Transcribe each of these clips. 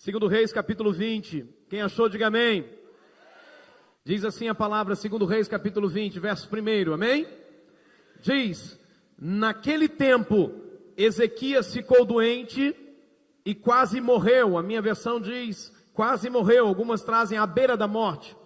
Segundo Reis, capítulo 20. Quem achou, diga amém. Diz assim a palavra, segundo Reis, capítulo 20, verso 1, amém? Diz: naquele tempo, Ezequias ficou doente e quase morreu. A minha versão diz, quase morreu. Algumas trazem à beira da morte.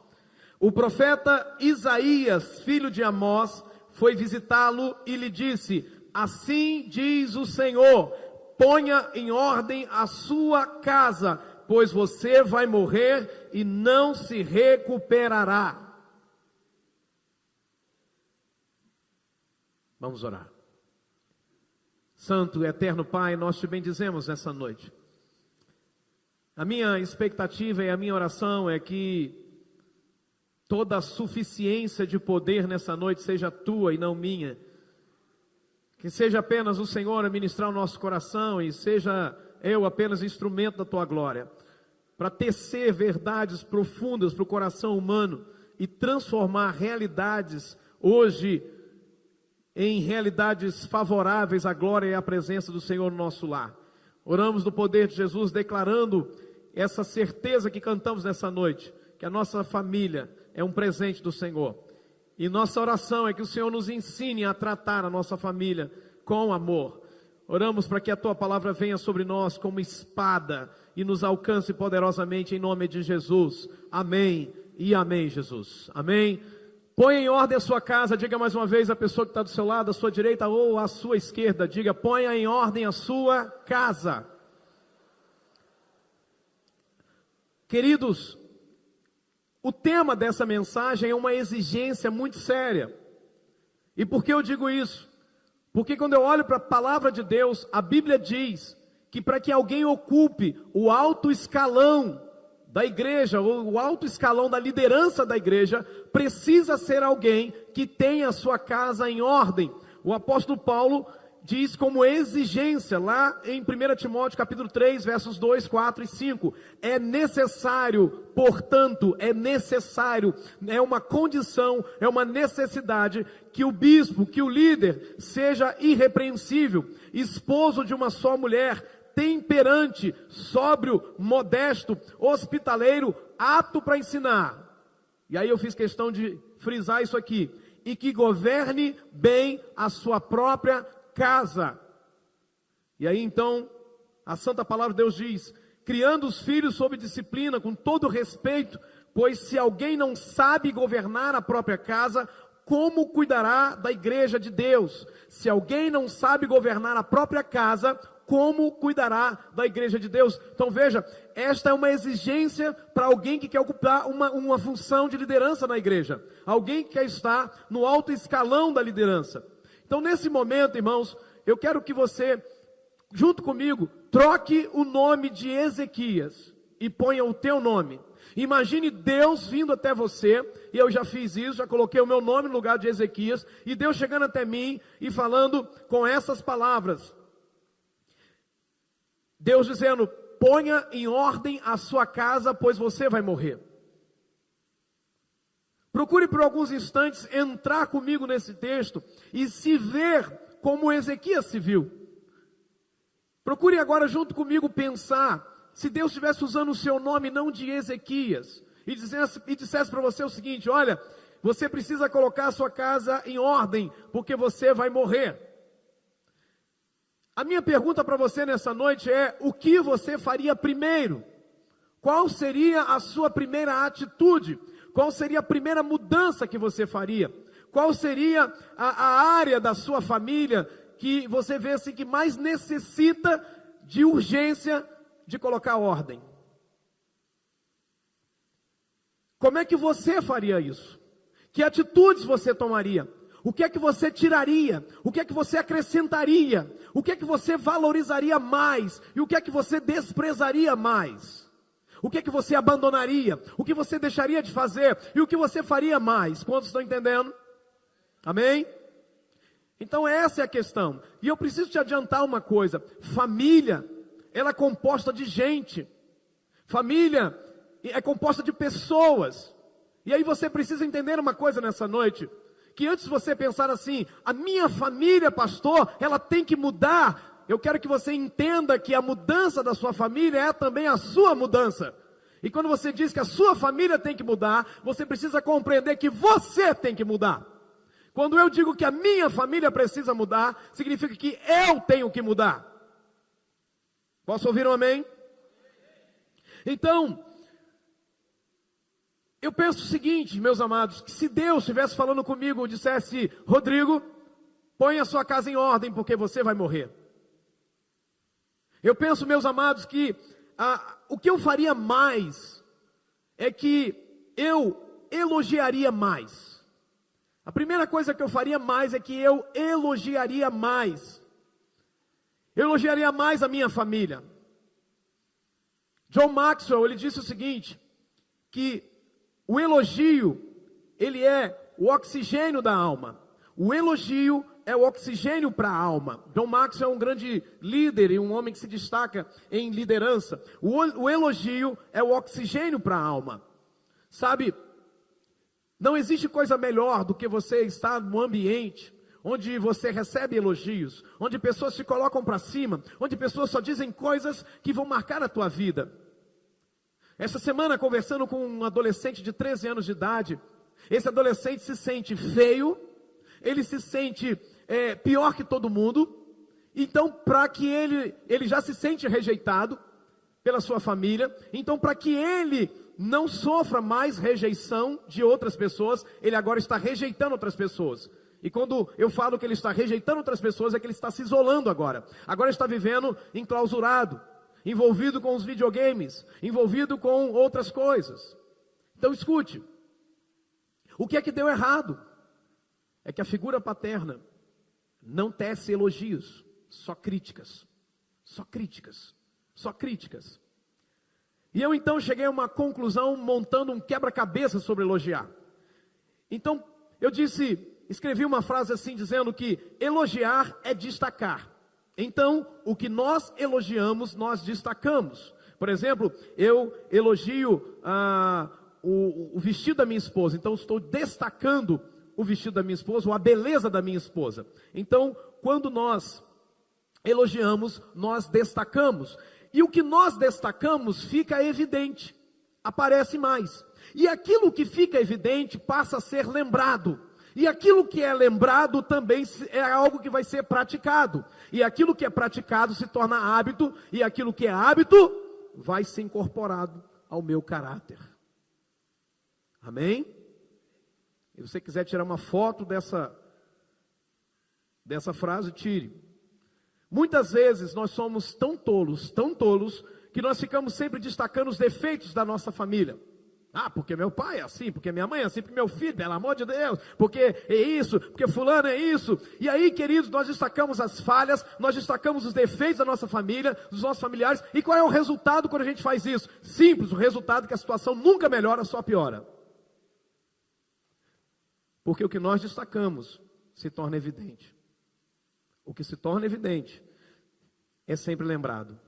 O profeta Isaías, filho de Amós, foi visitá-lo e lhe disse: assim diz o Senhor, ponha em ordem a sua casa, pois você vai morrer e não se recuperará. Vamos orar. Santo e eterno Pai, nós te bendizemos nessa noite. A minha expectativa e a minha oração é que toda a suficiência de poder nessa noite seja tua e não minha. Que seja apenas o Senhor a ministrar o nosso coração e seja eu apenas instrumento da tua glória, para tecer verdades profundas para o coração humano e transformar realidades hoje em realidades favoráveis à glória e à presença do Senhor no nosso lar. Oramos no poder de Jesus, declarando essa certeza que cantamos nessa noite, que a nossa família é um presente do Senhor. E nossa oração é que o Senhor nos ensine a tratar a nossa família com amor. Oramos para que a tua palavra venha sobre nós como espada e nos alcance poderosamente em nome de Jesus. Amém e amém, Jesus. Amém. Põe em ordem a sua casa. Diga mais uma vez a pessoa que está do seu lado, à sua direita ou à sua esquerda. Diga: ponha em ordem a sua casa. Queridos, o tema dessa mensagem é uma exigência muito séria. E por que eu digo isso? Porque quando eu olho para a palavra de Deus, a Bíblia diz que para que alguém ocupe o alto escalão da igreja, ou o alto escalão da liderança da igreja, precisa ser alguém que tenha a sua casa em ordem. O apóstolo Paulo diz como exigência, lá em 1 Timóteo capítulo 3, versos 2, 4 e 5, é necessário, portanto, é uma condição, é uma necessidade, que o bispo, que o líder, seja irrepreensível, esposo de uma só mulher, temperante, sóbrio, modesto, hospitaleiro, apto para ensinar. E aí eu fiz questão de frisar isso aqui, e que governe bem a sua própria casa. E aí então, a santa palavra de Deus diz: criando os filhos sob disciplina, com todo respeito, pois se alguém não sabe governar a própria casa, como cuidará da igreja de Deus? Se alguém não sabe governar a própria casa, como cuidará da igreja de Deus? Então veja, esta é uma exigência para alguém que quer ocupar uma função de liderança na igreja, alguém que quer estar no alto escalão da liderança. Então nesse momento, irmãos, eu quero que você, junto comigo, troque o nome de Ezequias e ponha o teu nome. Imagine Deus vindo até você, e eu já fiz isso, já coloquei o meu nome no lugar de Ezequias, e Deus chegando até mim e falando com essas palavras. Deus dizendo: ponha em ordem a sua casa, pois você vai morrer. Procure por alguns instantes entrar comigo nesse texto e se ver como Ezequias se viu. Procure agora junto comigo pensar, se Deus estivesse usando o seu nome não de Ezequias, e dissesse para você o seguinte: olha, você precisa colocar a sua casa em ordem, porque você vai morrer. A minha pergunta para você nessa noite é: o que você faria primeiro? Qual seria a sua primeira atitude? Qual seria a primeira mudança que você faria? Qual seria a área da sua família que você vê assim que mais necessita de urgência de colocar ordem? Como é que você faria isso? Que atitudes você tomaria? O que é que você tiraria? O que é que você acrescentaria? O que é que você valorizaria mais? E o que é que você desprezaria mais? O que é que você abandonaria? O que você deixaria de fazer? E o que você faria mais? Quantos estão entendendo? Amém? Então essa é a questão. E eu preciso te adiantar uma coisa. Família, ela é composta de gente. Família é composta de pessoas. E aí você precisa entender uma coisa nessa noite. Que antes de você pensar assim: a minha família, pastor, ela tem que mudar. eu quero que você entenda que a mudança da sua família é também a sua mudança. E quando você diz que a sua família tem que mudar, você precisa compreender que você tem que mudar. Quando eu digo que a minha família precisa mudar, significa que eu tenho que mudar. Posso ouvir um amém? Então, eu penso o seguinte, meus amados, que se Deus estivesse falando comigo, dissesse: Rodrigo, põe a sua casa em ordem, porque você vai morrer. Eu penso, meus amados, que o que eu faria mais é que eu elogiaria mais. A primeira coisa que eu faria mais é que eu elogiaria mais. Eu elogiaria mais a minha família. John Maxwell, ele disse o seguinte, que o elogio, ele é o oxigênio da alma. O elogio é o oxigênio para a alma. John Maxwell é um grande líder e um homem que se destaca em liderança. O elogio é o oxigênio para a alma. Sabe, não existe coisa melhor do que você estar num ambiente onde você recebe elogios, onde pessoas se colocam para cima, onde pessoas só dizem coisas que vão marcar a tua vida. Essa semana, conversando com um adolescente de 13 anos de idade, esse adolescente se sente feio, ele se sente pior que todo mundo. Então, para que ele já se sente rejeitado pela sua família, então para que ele não sofra mais rejeição de outras pessoas, ele agora está rejeitando outras pessoas. E quando eu falo que ele está rejeitando outras pessoas, é que ele está se isolando agora. Agora está vivendo enclausurado, envolvido com os videogames, envolvido com outras coisas. Então escute, o que é que deu errado? É que a figura paterna não tece elogios, só críticas, só críticas, só críticas. E eu então cheguei a uma conclusão montando um quebra-cabeça sobre elogiar. Então eu escrevi uma frase assim dizendo que elogiar é destacar. Então o que nós elogiamos, nós destacamos. Por exemplo, eu elogio o vestido da minha esposa, então estou destacando o vestido da minha esposa, ou a beleza da minha esposa. Então, quando nós elogiamos, nós destacamos. E o que nós destacamos fica evidente, aparece mais. E aquilo que fica evidente passa a ser lembrado. E aquilo que é lembrado também é algo que vai ser praticado. E aquilo que é praticado se torna hábito. E aquilo que é hábito vai ser incorporado ao meu caráter. Amém? Se você quiser tirar uma foto dessa frase, tire. Muitas vezes nós somos tão tolos, que nós ficamos sempre destacando os defeitos da nossa família. Porque meu pai é assim, porque minha mãe é assim, porque meu filho, pelo amor de Deus, porque é isso, porque fulano é isso. E aí, queridos, nós destacamos as falhas, nós destacamos os defeitos da nossa família, dos nossos familiares. E qual é o resultado quando a gente faz isso? Simples, o resultado é que a situação nunca melhora, só piora. Porque o que nós destacamos se torna evidente. O que se torna evidente é sempre lembrado.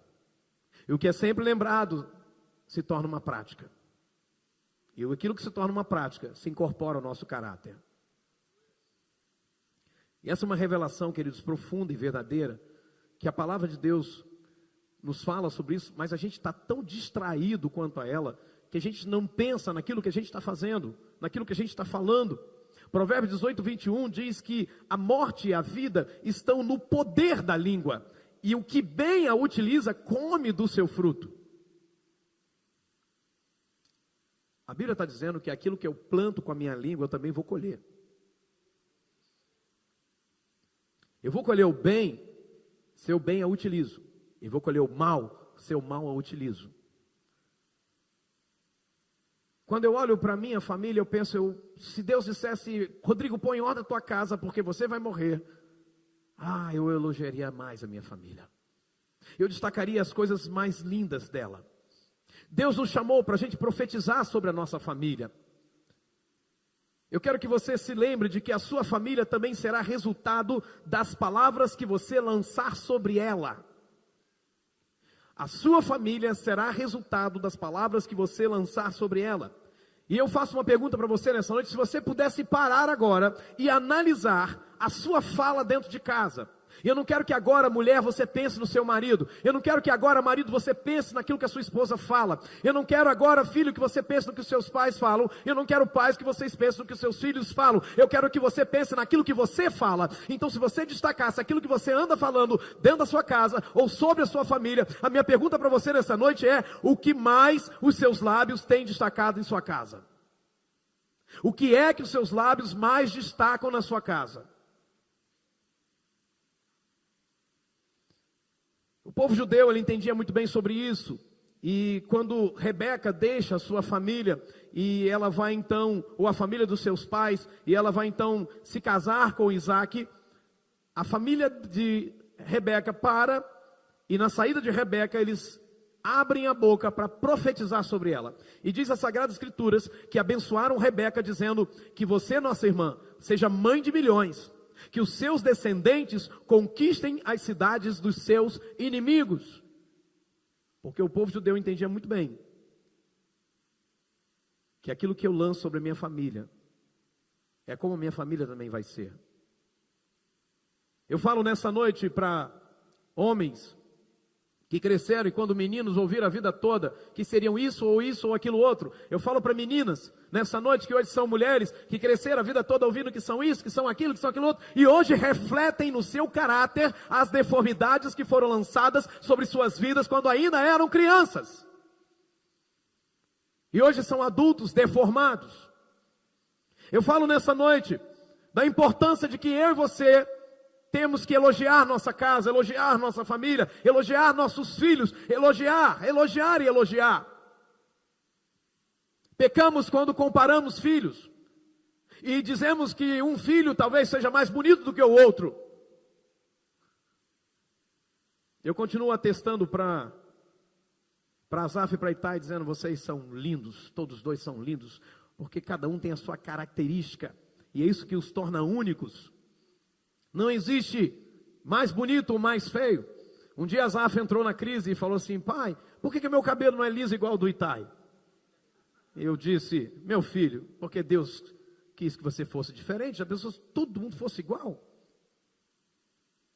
E o que é sempre lembrado se torna uma prática. E aquilo que se torna uma prática se incorpora ao nosso caráter. E essa é uma revelação, queridos, profunda e verdadeira, que a palavra de Deus nos fala sobre isso, mas a gente está tão distraído quanto a ela, que a gente não pensa naquilo que a gente está fazendo, naquilo que a gente está falando. Provérbios 18, 21 diz que a morte e a vida estão no poder da língua, e o que bem a utiliza, come do seu fruto. A Bíblia está dizendo que aquilo que eu planto com a minha língua, eu também vou colher. Eu vou colher o bem, se o bem a utilizo. E vou colher o mal, se o mal a utilizo. Quando eu olho para a minha família, eu penso, se Deus dissesse, Rodrigo, põe em ordem a tua casa, porque você vai morrer. Eu elogiaria mais a minha família. Eu destacaria as coisas mais lindas dela. Deus nos chamou para a gente profetizar sobre a nossa família. Eu quero que você se lembre de que a sua família também será resultado das palavras que você lançar sobre ela. A sua família será resultado das palavras que você lançar sobre ela. E eu faço uma pergunta para você nessa noite, se você pudesse parar agora e analisar a sua fala dentro de casa. E eu não quero que agora, mulher, você pense no seu marido. Eu não quero que agora, marido, você pense naquilo que a sua esposa fala. Eu não quero agora, filho, que você pense no que os seus pais falam. Eu não quero, pais, que vocês pensem no que os seus filhos falam. Eu quero que você pense naquilo que você fala. Então, se você destacasse aquilo que você anda falando dentro da sua casa ou sobre a sua família, a minha pergunta para você nessa noite é: o que mais os seus lábios têm destacado em sua casa? O que é que os seus lábios mais destacam na sua casa? O povo judeu, ele entendia muito bem sobre isso. E quando Rebeca deixa a sua família, e ela vai então, ou a família dos seus pais, e ela vai então se casar com Isaac, a família de Rebeca para, e na saída de Rebeca eles abrem a boca para profetizar sobre ela. E diz as Sagradas Escrituras que abençoaram Rebeca dizendo que você, nossa irmã, seja mãe de milhões, que os seus descendentes conquistem as cidades dos seus inimigos. Porque o povo judeu entendia muito bem que aquilo que eu lanço sobre a minha família é como a minha família também vai ser. Eu falo nessa noite para homens que cresceram e quando meninos ouviram a vida toda que seriam isso ou aquilo outro. Eu falo para meninas nessa noite que hoje são mulheres que cresceram a vida toda ouvindo que são isso, que são aquilo outro, e hoje refletem no seu caráter as deformidades que foram lançadas sobre suas vidas quando ainda eram crianças. E hoje são adultos deformados. Eu falo nessa noite da importância de que eu e você temos que elogiar nossa casa, elogiar nossa família, elogiar nossos filhos, elogiar e elogiar. Pecamos quando comparamos filhos e dizemos que um filho talvez seja mais bonito do que o outro. Eu continuo atestando para Asaf e para Itai, dizendo: vocês são lindos, todos dois são lindos, porque cada um tem a sua característica, e é isso que os torna únicos. Não existe mais bonito ou mais feio. Um dia Asaf entrou na crise e falou assim: pai, por que meu cabelo não é liso igual ao do Itai? Eu disse: meu filho, porque Deus quis que você fosse diferente, já pensou se todo mundo fosse igual?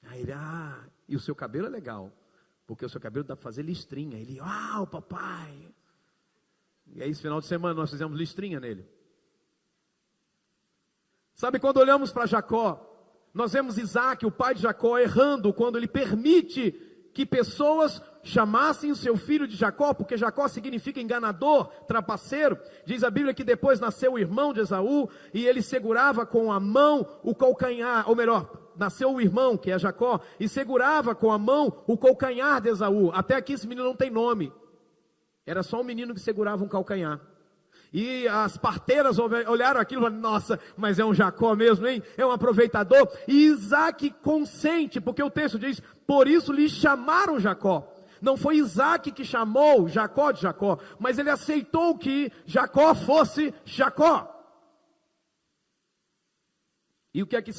Aí ele: e o seu cabelo é legal, porque o seu cabelo dá para fazer listrinha. Ele: uau, papai. E aí esse final de semana nós fizemos listrinha nele. Sabe, quando olhamos para Jacó, nós vemos Isaac, o pai de Jacó, errando quando ele permite que pessoas chamassem o seu filho de Jacó, porque Jacó significa enganador, trapaceiro. Diz a Bíblia que depois nasceu o irmão de Esaú, e ele segurava com a mão o calcanhar, ou melhor, nasceu o irmão, que é Jacó, e segurava com a mão o calcanhar de Esaú. Até aqui esse menino não tem nome, era só um menino que segurava um calcanhar. E as parteiras olharam aquilo e falaram: nossa, mas é um Jacó mesmo, hein? É um aproveitador. E Isaac consente, porque o texto diz: por isso lhe chamaram Jacó. Não foi Isaac que chamou Jacó de Jacó, mas ele aceitou que Jacó fosse Jacó. E o que é que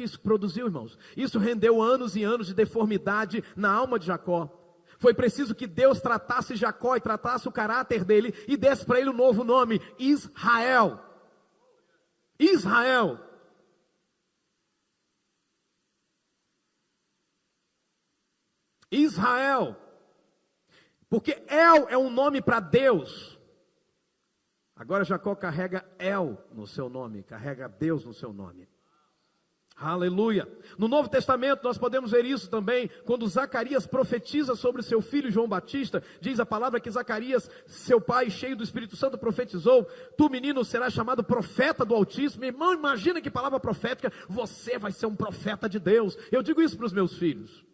isso produziu, irmãos? Isso rendeu anos e anos de deformidade na alma de Jacó. Foi preciso que Deus tratasse Jacó e tratasse o caráter dele e desse para ele um novo nome: Israel. Israel. Israel. Porque El é um nome para Deus. Agora Jacó carrega El no seu nome, carrega Deus no seu nome. Aleluia. No Novo Testamento nós podemos ver isso também, quando Zacarias profetiza sobre o seu filho João Batista. Diz a palavra que Zacarias, seu pai, cheio do Espírito Santo, profetizou: tu, menino, serás chamado profeta do Altíssimo. Irmão, imagina que palavra profética. Você vai ser um profeta de Deus. Eu digo isso para os meus filhos: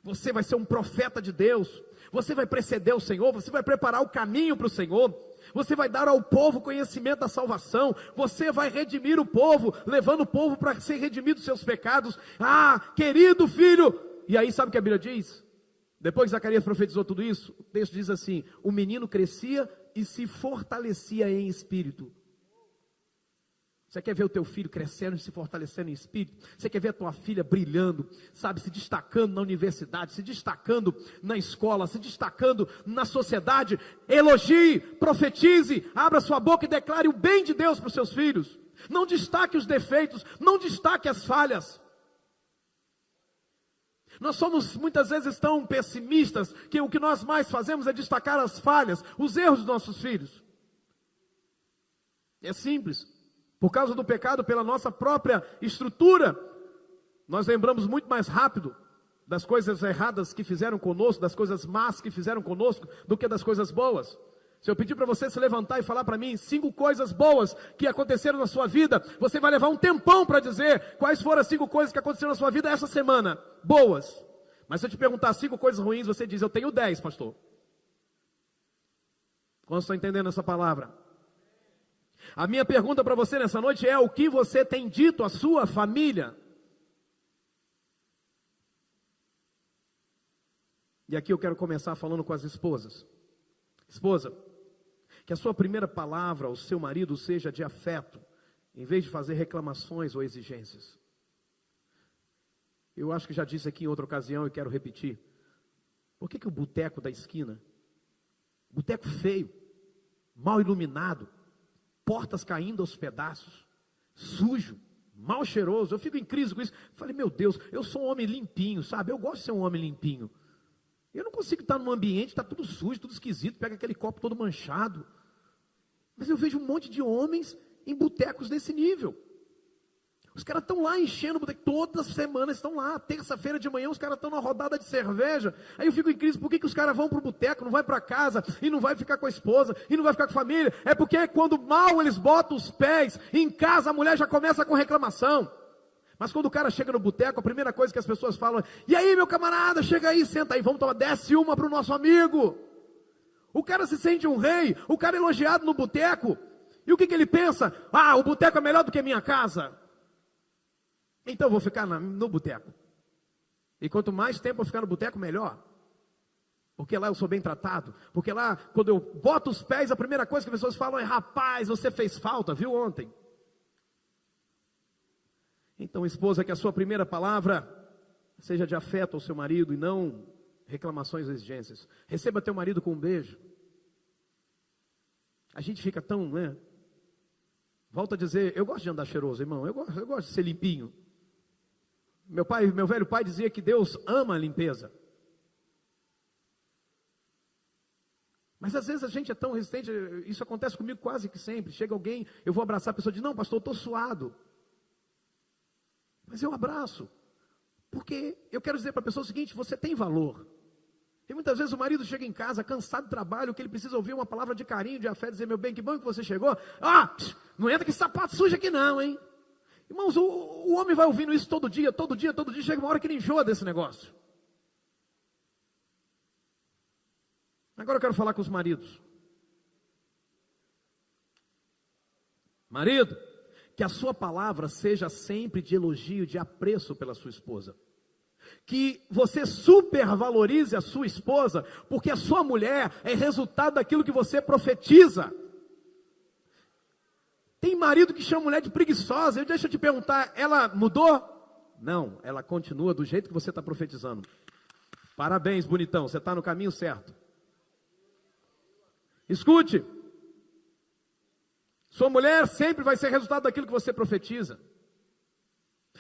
você vai ser um profeta de Deus. Você vai preceder o Senhor, você vai preparar o caminho para o Senhor. Você vai dar ao povo conhecimento da salvação. Você vai redimir o povo, levando o povo para ser redimido dos seus pecados. Querido filho. E aí sabe o que a Bíblia diz? Depois que Zacarias profetizou tudo isso, o texto diz assim: o menino crescia e se fortalecia em espírito. Você quer ver o teu filho crescendo e se fortalecendo em espírito? Você quer ver a tua filha brilhando, sabe, se destacando na universidade, se destacando na escola, se destacando na sociedade? Elogie, profetize, abra sua boca e declare o bem de Deus para os seus filhos. Não destaque os defeitos, não destaque as falhas. Nós somos muitas vezes tão pessimistas que o que nós mais fazemos é destacar as falhas, os erros dos nossos filhos. É simples. Por causa do pecado, pela nossa própria estrutura, nós lembramos muito mais rápido das coisas erradas que fizeram conosco, das coisas más que fizeram conosco, do que das coisas boas. Se eu pedir para você se levantar e falar para mim 5 coisas boas que aconteceram na sua vida, você vai levar um tempão para dizer quais foram as 5 coisas que aconteceram na sua vida essa semana, boas. Mas se eu te perguntar 5 coisas ruins, você diz, eu tenho 10, pastor. Quantos estão entendendo essa palavra? A minha pergunta para você nessa noite é, o que você tem dito à sua família? E aqui eu quero começar falando com as esposas. Esposa, que a sua primeira palavra ao seu marido seja de afeto, em vez de fazer reclamações ou exigências. Eu acho que já disse aqui em outra ocasião e quero repetir. Por que o boteco da esquina, boteco feio, mal iluminado, portas caindo aos pedaços, sujo, mal cheiroso, eu fico em crise com isso. Falei, meu Deus, eu sou um homem limpinho, sabe? Eu gosto de ser um homem limpinho. Eu não consigo estar num ambiente, está tudo sujo, tudo esquisito, pega aquele copo todo manchado. Mas eu vejo um monte de homens em botecos desse nível. Os caras estão lá enchendo o boteco, todas as semanas estão lá. Terça-feira de manhã os caras estão na rodada de cerveja. Aí eu fico em crise, por que os caras vão para o boteco, não vai para casa, e não vai ficar com a esposa, e não vai ficar com a família? É porque quando mal eles botam os pés, em casa a mulher já começa com reclamação. Mas quando o cara chega no boteco, a primeira coisa que as pessoas falam, e aí meu camarada, chega aí, senta aí, vamos tomar, desce uma para o nosso amigo. O cara se sente um rei, o cara é elogiado no boteco, e o que ele pensa? Ah, o boteco é melhor do que a minha casa. Então eu vou ficar no boteco. E quanto mais tempo eu ficar no boteco, melhor. Porque lá eu sou bem tratado, porque lá quando eu boto os pés, a primeira coisa que as pessoas falam é, rapaz, você fez falta, viu ontem? Então, esposa, que a sua primeira palavra seja de afeto ao seu marido e não reclamações ou exigências. Receba teu marido com um beijo. A gente fica tão, né? Volto a dizer, eu gosto de andar cheiroso, irmão. Eu gosto de ser limpinho. Meu velho pai dizia que Deus ama a limpeza. Mas às vezes a gente é tão resistente, isso acontece comigo quase que sempre. Chega alguém, eu vou abraçar a pessoa e diz, não, pastor, eu estou suado. Mas eu abraço, porque eu quero dizer para a pessoa o seguinte, você tem valor. E muitas vezes o marido chega em casa cansado do trabalho, que ele precisa ouvir uma palavra de carinho, de afeto, dizer, meu bem, que bom que você chegou. Ah, não entra com esse sapato sujo aqui não, hein? Irmãos, o homem vai ouvindo isso todo dia, chega uma hora que ele enjoa desse negócio. Agora eu quero falar com os maridos. Marido, que a sua palavra seja sempre de elogio, de apreço pela sua esposa. Que você supervalorize a sua esposa, porque a sua mulher é resultado daquilo que você profetiza. Tem marido que chama mulher de preguiçosa. Deixa eu te perguntar, ela mudou? Não, ela continua do jeito que você está profetizando. Parabéns, bonitão, você está no caminho certo. Escute. Sua mulher sempre vai ser resultado daquilo que você profetiza.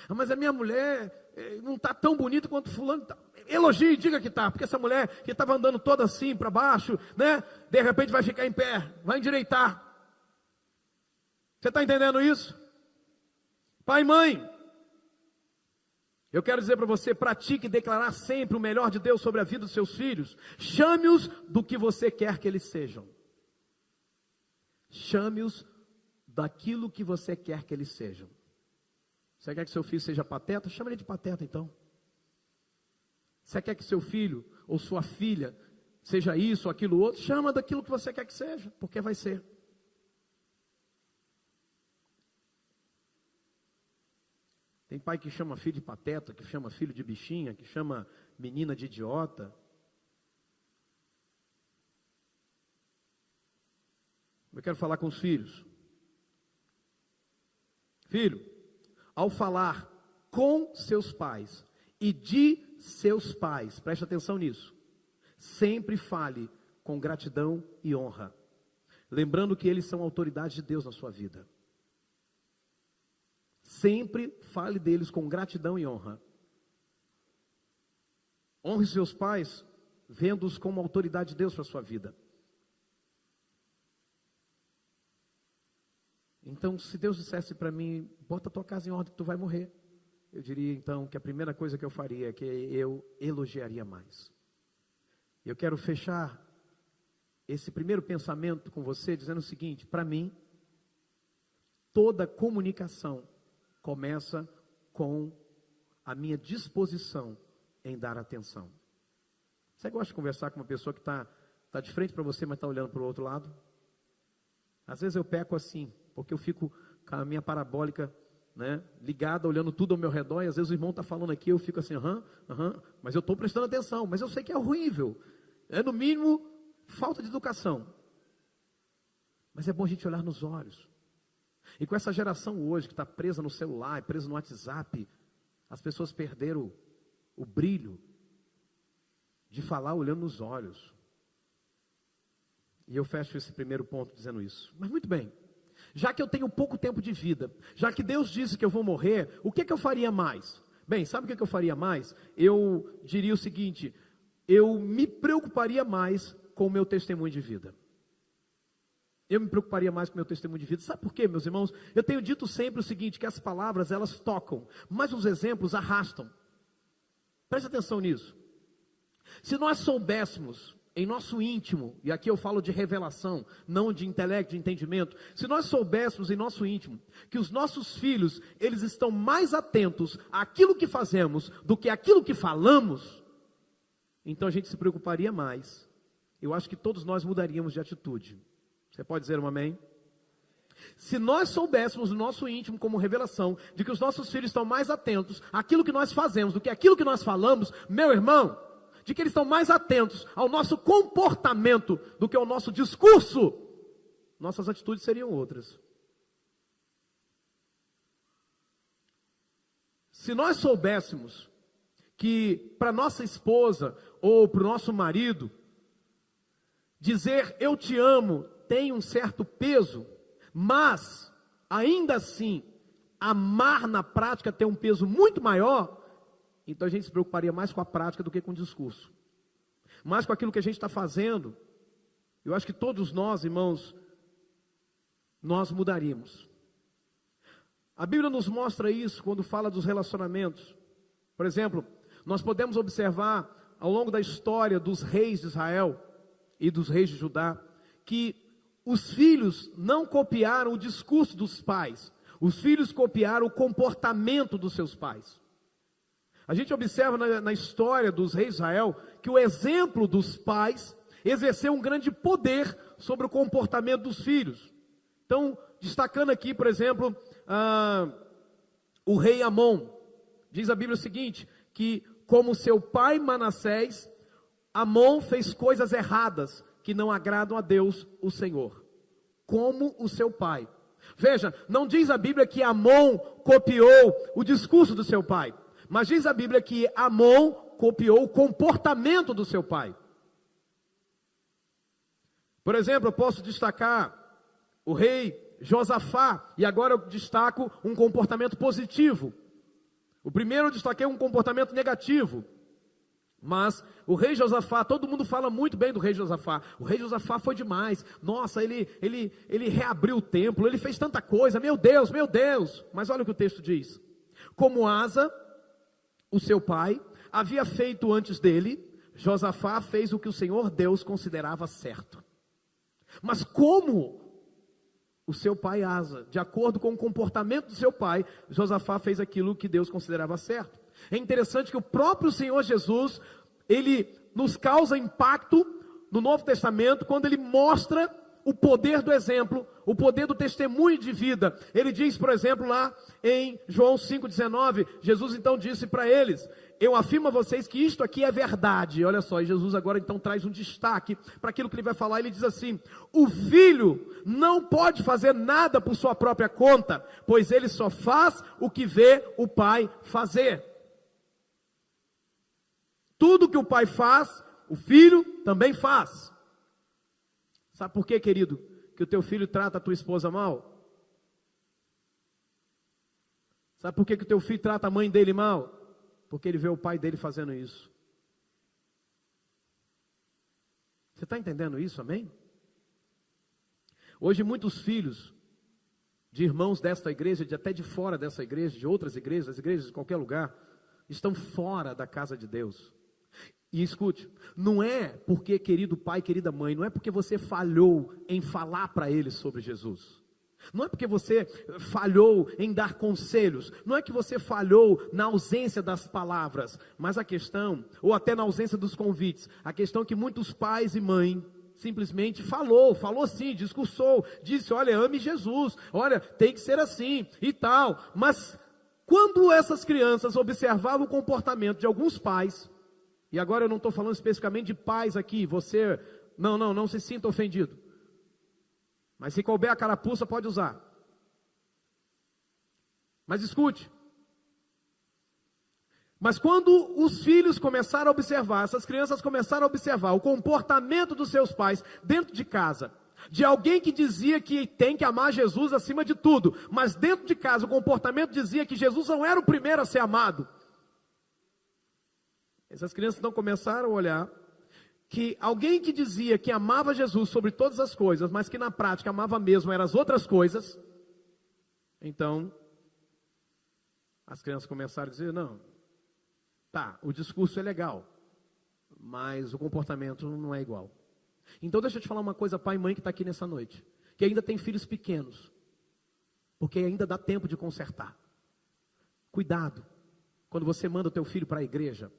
Ah, mas a minha mulher não está tão bonita quanto fulano. Tá. Elogie, diga que está, porque essa mulher que estava andando toda assim para baixo, né? De repente vai ficar em pé, vai endireitar. Você está entendendo isso? Pai e mãe, eu quero dizer para você, pratique declarar sempre o melhor de Deus sobre a vida dos seus filhos. Chame-os do que você quer que eles sejam. Chame-os daquilo que você quer que eles sejam. Você quer que seu filho seja pateta? Chama ele de pateta então. Você quer que seu filho ou sua filha seja isso ou aquilo outro? Chama daquilo que você quer que seja, porque vai ser. Tem pai que chama filho de pateta, que chama filho de bichinha, que chama menina de idiota. Eu quero falar com os filhos. Filho, ao falar com seus pais e de seus pais, preste atenção nisso, sempre fale com gratidão e honra, lembrando que eles são autoridade de Deus na sua vida. Sempre fale deles com gratidão e honra. Honre seus pais, vendo-os como autoridade de Deus para a sua vida. Então, se Deus dissesse para mim, bota a tua casa em ordem que tu vai morrer, eu diria então que a primeira coisa que eu faria é que eu elogiaria mais. Eu quero fechar esse primeiro pensamento com você dizendo o seguinte: para mim, toda comunicação começa com a minha disposição em dar atenção. Você gosta de conversar com uma pessoa que está de frente para você, mas está olhando para o outro lado? Às vezes eu peco assim, porque eu fico com a minha parabólica, né, ligada, olhando tudo ao meu redor, e às vezes o irmão está falando aqui, eu fico assim, mas eu estou prestando atenção, mas eu sei que é horrível, é no mínimo falta de educação. Mas é bom a gente olhar nos olhos. E com essa geração hoje que está presa no celular, presa no WhatsApp, as pessoas perderam o brilho de falar olhando nos olhos. E eu fecho esse primeiro ponto dizendo isso. Mas muito bem, já que eu tenho pouco tempo de vida, já que Deus disse que eu vou morrer, o que eu faria mais? Bem, sabe o que eu faria mais? Eu diria o seguinte: eu me preocuparia mais com o meu testemunho de vida. Eu me preocuparia mais com o meu testemunho de vida. Sabe por quê, meus irmãos? Eu tenho dito sempre o seguinte, que as palavras, elas tocam, mas os exemplos arrastam. Preste atenção nisso. Se nós soubéssemos, em nosso íntimo, e aqui eu falo de revelação, não de intelecto, de entendimento, se nós soubéssemos em nosso íntimo, que os nossos filhos, eles estão mais atentos àquilo que fazemos, do que àquilo que falamos, então a gente se preocuparia mais. Eu acho que todos nós mudaríamos de atitude. Você pode dizer um amém? Se nós soubéssemos no nosso íntimo como revelação, de que os nossos filhos estão mais atentos àquilo que nós fazemos, do que àquilo que nós falamos, meu irmão, de que eles estão mais atentos ao nosso comportamento, do que ao nosso discurso, nossas atitudes seriam outras. Se nós soubéssemos que para nossa esposa, ou para o nosso marido, dizer eu te amo tem um certo peso, mas ainda assim amar na prática tem um peso muito maior, então a gente se preocuparia mais com a prática do que com o discurso, mais com aquilo que a gente está fazendo. Eu acho que todos nós, irmãos, nós mudaríamos. A Bíblia nos mostra isso quando fala dos relacionamentos. Por exemplo, nós podemos observar ao longo da história dos reis de Israel e dos reis de Judá, que os filhos não copiaram o discurso dos pais, os filhos copiaram o comportamento dos seus pais. A gente observa na história dos reis de Israel, que o exemplo dos pais exerceu um grande poder sobre o comportamento dos filhos. Então, destacando aqui, por exemplo, o rei Amon, diz a Bíblia o seguinte, que como seu pai Manassés, Amon fez coisas erradas, que não agradam a Deus, o Senhor, como o seu pai. Veja, não diz a Bíblia que Amon copiou o discurso do seu pai, mas diz a Bíblia que Amon copiou o comportamento do seu pai. Por exemplo, eu posso destacar o rei Josafá, e agora eu destaco um comportamento positivo. O primeiro eu destaquei um comportamento negativo, mas o rei Josafá, todo mundo fala muito bem do rei Josafá. O rei Josafá foi demais. Nossa, ele reabriu o templo, ele fez tanta coisa, meu Deus, meu Deus. Mas olha o que o texto diz. Como Asa, o seu pai, havia feito antes dele, Josafá fez o que o Senhor Deus considerava certo. Mas como o seu pai Asa, de acordo com o comportamento do seu pai, Josafá fez aquilo que Deus considerava certo. É interessante que o próprio Senhor Jesus, ele nos causa impacto no Novo Testamento, quando ele mostra o poder do exemplo, o poder do testemunho de vida. Ele diz, por exemplo, lá em João 5,19, Jesus então disse para eles, eu afirmo a vocês que isto aqui é verdade. Olha só, e Jesus agora então traz um destaque para aquilo que ele vai falar. Ele diz assim, o filho não pode fazer nada por sua própria conta, pois ele só faz o que vê o pai fazer. Tudo que o pai faz, o filho também faz. Sabe por quê, querido? Que o teu filho trata a tua esposa mal? Sabe por quê que o teu filho trata a mãe dele mal? Porque ele vê o pai dele fazendo isso. Você está entendendo isso, amém? Hoje muitos filhos de irmãos desta igreja, até de fora dessa igreja, de outras igrejas, as igrejas de qualquer lugar, estão fora da casa de Deus. E escute, não é porque, querido pai, querida mãe, não é porque você falhou em falar para eles sobre Jesus. Não é porque você falhou em dar conselhos, não é que você falhou na ausência das palavras, mas a questão, ou até na ausência dos convites, a questão é que muitos pais e mães simplesmente falou sim, discursou, disse, olha, ame Jesus, olha, tem que ser assim e tal, mas quando essas crianças observavam o comportamento de alguns pais, e agora eu não estou falando especificamente de pais aqui, você, não se sinta ofendido, mas se couber a carapuça pode usar, mas escute, mas quando os filhos começaram a observar, essas crianças começaram a observar o comportamento dos seus pais dentro de casa, de alguém que dizia que tem que amar Jesus acima de tudo, mas dentro de casa o comportamento dizia que Jesus não era o primeiro a ser amado. Essas crianças não começaram a olhar que alguém que dizia que amava Jesus sobre todas as coisas, mas que na prática amava mesmo eram as outras coisas, então as crianças começaram a dizer, não, tá, o discurso é legal, mas o comportamento não é igual. Então deixa eu te falar uma coisa, pai e mãe que está aqui nessa noite, que ainda tem filhos pequenos, porque ainda dá tempo de consertar. Cuidado, quando você manda o teu filho para a igreja,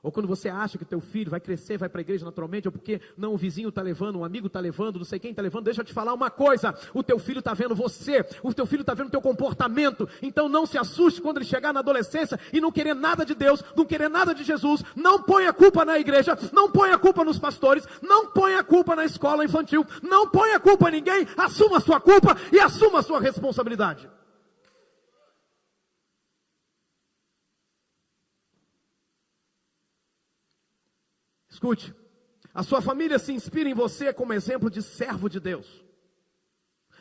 ou quando você acha que teu filho vai crescer, vai para a igreja naturalmente, ou porque não, o vizinho está levando, um amigo está levando, não sei quem está levando, deixa eu te falar uma coisa, o teu filho está vendo você, o teu filho está vendo o teu comportamento, então não se assuste quando ele chegar na adolescência e não querer nada de Deus, não querer nada de Jesus, não ponha a culpa na igreja, não ponha a culpa nos pastores, não ponha a culpa na escola infantil, não ponha a culpa em ninguém, assuma a sua culpa e assuma a sua responsabilidade. Escute, a sua família se inspira em você como exemplo de servo de Deus.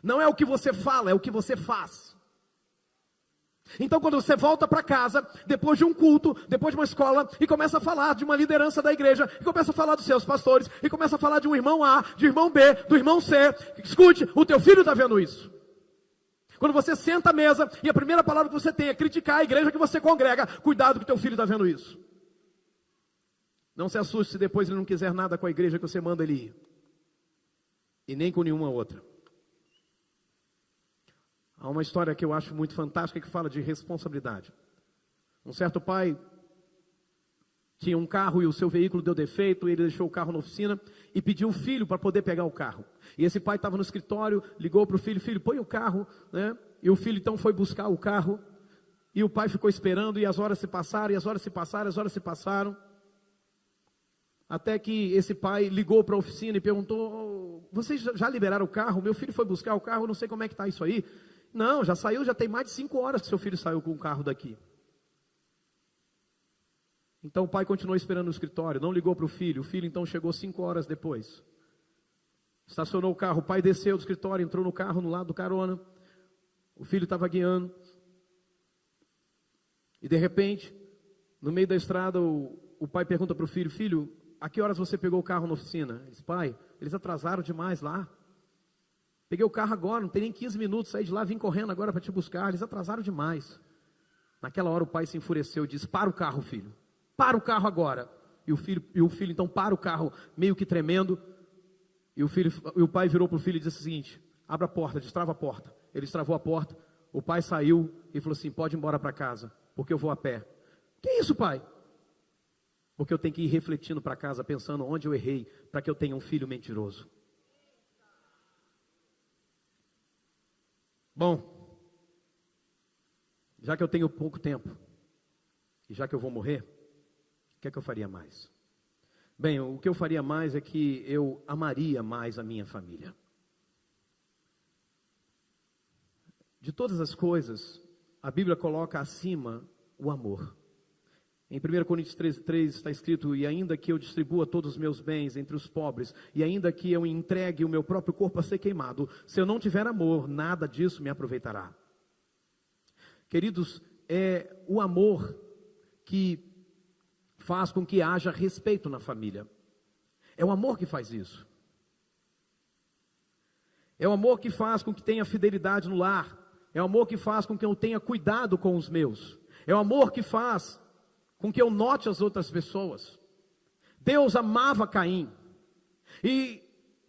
Não é o que você fala, é o que você faz. Então quando você volta para casa, depois de um culto, depois de uma escola, e começa a falar de uma liderança da igreja, e começa a falar dos seus pastores, e começa a falar de um irmão A, de um irmão B, do irmão C, escute, o teu filho está vendo isso. Quando você senta à mesa, e a primeira palavra que você tem é criticar a igreja que você congrega, cuidado que teu filho está vendo isso. Não se assuste se depois ele não quiser nada com a igreja que você manda ele ir. E nem com nenhuma outra. Há uma história que eu acho muito fantástica que fala de responsabilidade. Um certo pai tinha um carro e o seu veículo deu defeito, ele deixou o carro na oficina e pediu o filho para poder pegar o carro. E esse pai estava no escritório, ligou para o filho, filho, põe o carro, né? E o filho então foi buscar o carro, e o pai ficou esperando, e as horas se passaram, e as horas se passaram, as horas se passaram. Até que esse pai ligou para a oficina e perguntou, vocês já liberaram o carro? Meu filho foi buscar o carro, não sei como é que está isso aí. Não, já saiu, já tem mais de 5 horas que seu filho saiu com o carro daqui. Então o pai continuou esperando no escritório, não ligou para o filho então chegou 5 horas depois. Estacionou o carro, o pai desceu do escritório, entrou no carro no lado do carona, o filho estava guiando. E de repente, no meio da estrada, o pai pergunta para o filho, filho, a que horas você pegou o carro na oficina? Ele diz, pai, eles atrasaram demais lá. Peguei o carro agora, não tem nem 15 minutos, saí de lá, vim correndo agora para te buscar, eles atrasaram demais. Naquela hora o pai se enfureceu e disse, para o carro, filho, para o carro agora. E o filho então para o carro, meio que tremendo, e o pai virou para o filho e disse o seguinte, abra a porta, destrava a porta. Ele destravou a porta, o pai saiu e falou assim, pode ir embora para casa, porque eu vou a pé. Que isso, pai? Porque eu tenho que ir refletindo para casa, pensando onde eu errei, para que eu tenha um filho mentiroso. Bom, já que eu tenho pouco tempo, e já que eu vou morrer, o que é que eu faria mais? Bem, o que eu faria mais é que eu amaria mais a minha família. De todas as coisas, a Bíblia coloca acima o amor. Em 1 Coríntios 13:3 está escrito, e ainda que eu distribua todos os meus bens entre os pobres, e ainda que eu entregue o meu próprio corpo a ser queimado, se eu não tiver amor, nada disso me aproveitará. Queridos, é o amor que faz com que haja respeito na família. É o amor que faz isso. É o amor que faz com que tenha fidelidade no lar. É o amor que faz com que eu tenha cuidado com os meus. É o amor que faz com que eu note as outras pessoas. Deus amava Caim. E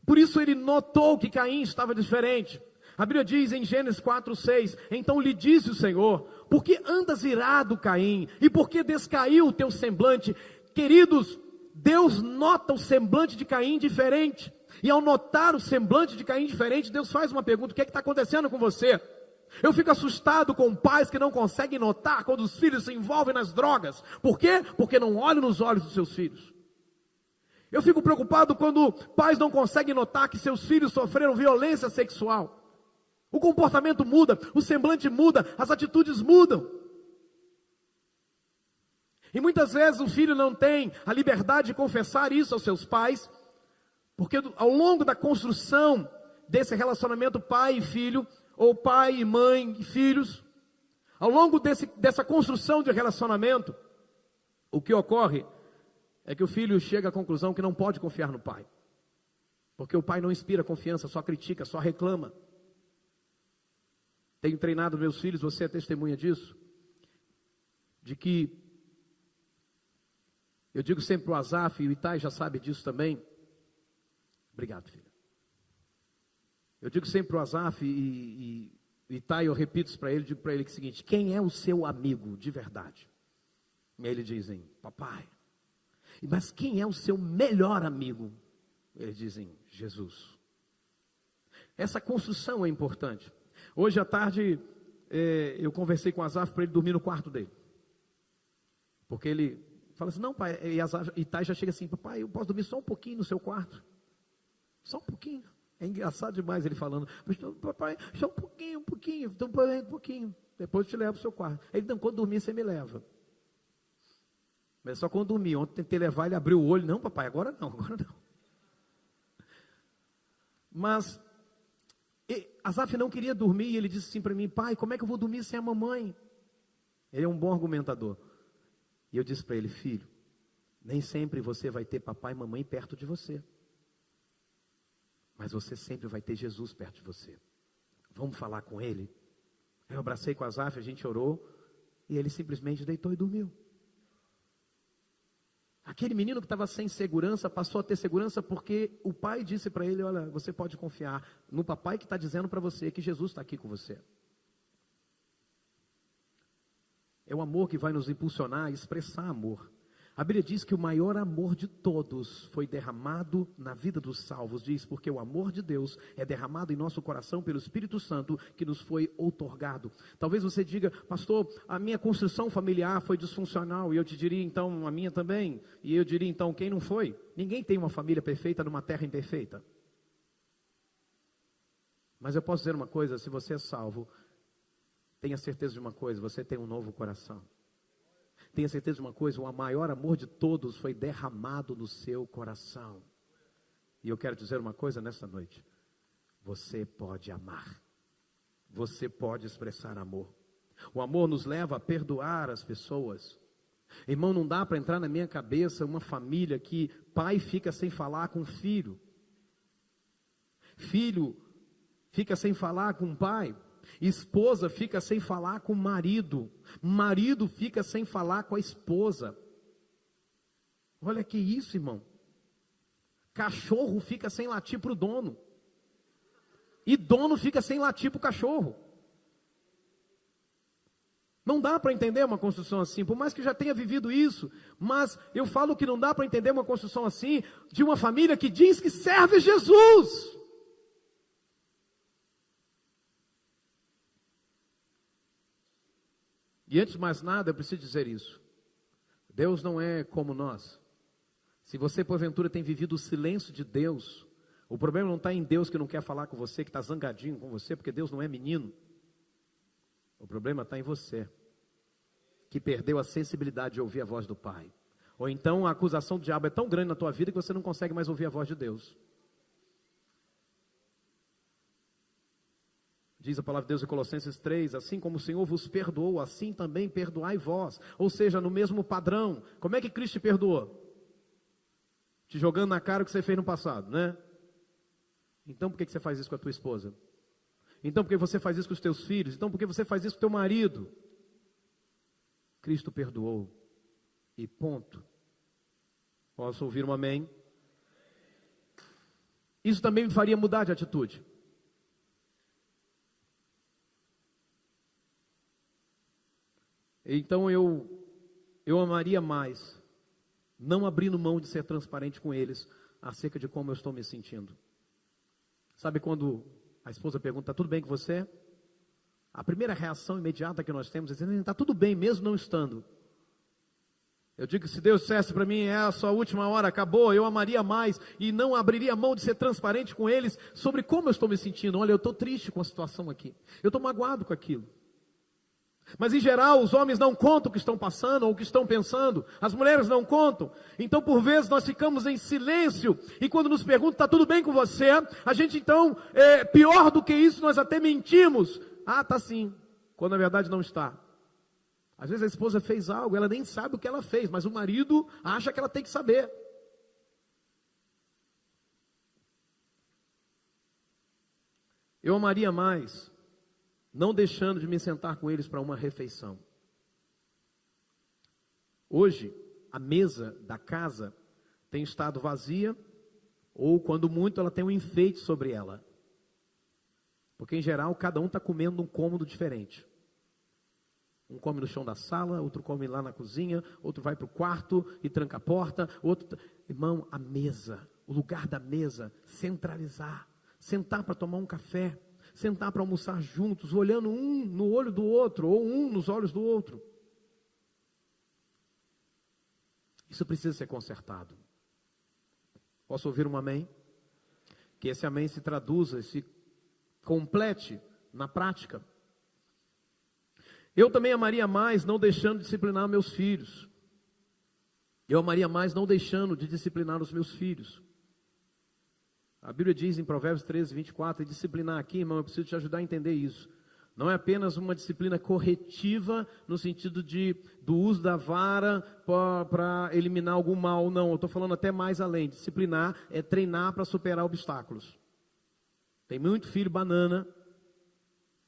por isso ele notou que Caim estava diferente. A Bíblia diz em Gênesis 4:6, então lhe disse o Senhor, por que andas irado, Caim? E por que descaiu o teu semblante? Queridos, Deus nota o semblante de Caim diferente. E ao notar o semblante de Caim diferente, Deus faz uma pergunta: o que está acontecendo com você? Eu fico assustado com pais que não conseguem notar quando os filhos se envolvem nas drogas. Por quê? Porque não olham nos olhos dos seus filhos. Eu fico preocupado quando pais não conseguem notar que seus filhos sofreram violência sexual. O comportamento muda, o semblante muda, as atitudes mudam. E muitas vezes o filho não tem a liberdade de confessar isso aos seus pais, porque ao longo da construção desse relacionamento pai e filho, ou pai e mãe e filhos, ao longo dessa construção de relacionamento, o que ocorre é que o filho chega à conclusão que não pode confiar no pai, porque o pai não inspira confiança, só critica, só reclama. Tenho treinado meus filhos, você é testemunha disso, de que, eu digo sempre para o Azaf, e o Itai já sabe disso também. Obrigado, filho. Eu digo sempre para o Azaf e Itai, eu repito isso para ele, digo para ele o seguinte: quem é o seu amigo de verdade? E aí eles dizem: papai. Mas quem é o seu melhor amigo? Eles dizem: Jesus. Essa construção é importante. Hoje à tarde, eu conversei com o Azaf para ele dormir no quarto dele. Porque ele fala assim: não, pai, e Itai já chega assim: papai, eu posso dormir só um pouquinho no seu quarto? Só um pouquinho. É engraçado demais ele falando: papai, só um pouquinho, então um pouquinho. Depois eu te levo para o seu quarto. Ele: não, quando dormir você me leva. Mas só quando dormir. Ontem tentei levar, ele abriu o olho: não, papai, agora não. Mas Azaf não queria dormir, e ele disse assim para mim: pai, como é que eu vou dormir sem a mamãe? Ele é um bom argumentador. E eu disse para ele: filho, nem sempre você vai ter papai e mamãe perto de você, mas você sempre vai ter Jesus perto de você. Vamos falar com ele? Eu abracei com Azaf, a gente orou, e ele simplesmente deitou e dormiu. Aquele menino que estava sem segurança, passou a ter segurança porque o pai disse para ele: olha, você pode confiar no papai que está dizendo para você que Jesus está aqui com você. É o amor que vai nos impulsionar a expressar amor. A Bíblia diz que o maior amor de todos foi derramado na vida dos salvos. Diz: porque o amor de Deus é derramado em nosso coração pelo Espírito Santo que nos foi outorgado. Talvez você diga: pastor, a minha construção familiar foi disfuncional. E eu te diria então: a minha também. E eu diria então: quem não foi? Ninguém tem uma família perfeita numa terra imperfeita. Mas eu posso dizer uma coisa: se você é salvo, tenha certeza de uma coisa: você tem um novo coração. Tenha certeza de uma coisa: o maior amor de todos foi derramado no seu coração. E eu quero dizer uma coisa nessa noite: você pode amar, você pode expressar amor. O amor nos leva a perdoar as pessoas. Irmão, não dá para entrar na minha cabeça uma família que pai fica sem falar com filho, filho fica sem falar com pai, esposa fica sem falar com o marido, marido fica sem falar com a esposa. Olha que isso, irmão. Cachorro fica sem latir para o dono, e dono fica sem latir para o cachorro. Não dá para entender uma construção assim, por mais que já tenha vivido isso. Mas eu falo que não dá para entender uma construção assim de uma família que diz que serve Jesus. E antes de mais nada, eu preciso dizer isso: Deus não é como nós. Se você porventura tem vivido o silêncio de Deus, o problema não está em Deus que não quer falar com você, que está zangadinho com você, porque Deus não é menino. O problema está em você, que perdeu a sensibilidade de ouvir a voz do Pai. Ou então a acusação do diabo é tão grande na tua vida que você não consegue mais ouvir a voz de Deus. Diz a palavra de Deus em Colossenses 3, assim como o Senhor vos perdoou, assim também perdoai vós. Ou seja, no mesmo padrão. Como é que Cristo te perdoou? te jogando na cara o que você fez no passado, né? Então por que você faz isso com a tua esposa? Então por que você faz isso com os teus filhos? Então por que você faz isso com o teu marido? Cristo perdoou. E ponto. Posso ouvir um amém? Isso também me faria mudar de atitude. Então eu amaria mais, não abrindo mão de ser transparente com eles, acerca de como eu estou me sentindo. Sabe quando a esposa pergunta, está tudo bem com você? A primeira reação imediata que nós temos é dizer, está tudo bem mesmo não estando. Eu digo que se Deus dissesse para mim, é a sua última hora, acabou, eu amaria mais e não abriria mão de ser transparente com eles sobre como eu estou me sentindo. Olha, eu estou triste com a situação aqui, eu estou magoado com aquilo. Mas em geral os homens não contam o que estão passando ou o que estão pensando, as mulheres não contam. Então por vezes nós ficamos em silêncio e quando nos perguntam, está tudo bem com você? A gente então, pior do que isso, nós até mentimos. Ah, está sim, quando na verdade não está. Às vezes a esposa fez algo, ela nem sabe o que ela fez, mas o marido acha que ela tem que saber. Eu amaria mais, não deixando de me sentar com eles para uma refeição. Hoje, a mesa da casa tem estado vazia, ou quando muito ela tem um enfeite sobre ela. Porque em geral, cada um está comendo num cômodo diferente. Um come no chão da sala, outro come lá na cozinha, outro vai para o quarto e tranca a porta, outro... Irmão, a mesa, o lugar da mesa, centralizar, sentar para tomar um café, sentar para almoçar juntos, olhando um no olho do outro, ou um nos olhos do outro. Isso precisa ser consertado. Posso ouvir um amém? Que esse amém se traduza, se complete na prática. Eu também amaria mais não deixando de disciplinar meus filhos. Eu amaria mais não deixando de disciplinar os meus filhos. A Bíblia diz em Provérbios 13, 24, e disciplinar aqui, irmão, eu preciso te ajudar a entender isso. Não é apenas uma disciplina corretiva, no sentido do uso da vara para eliminar algum mal, não. Eu estou falando até mais além. Disciplinar é treinar para superar obstáculos. Tem muito filho banana,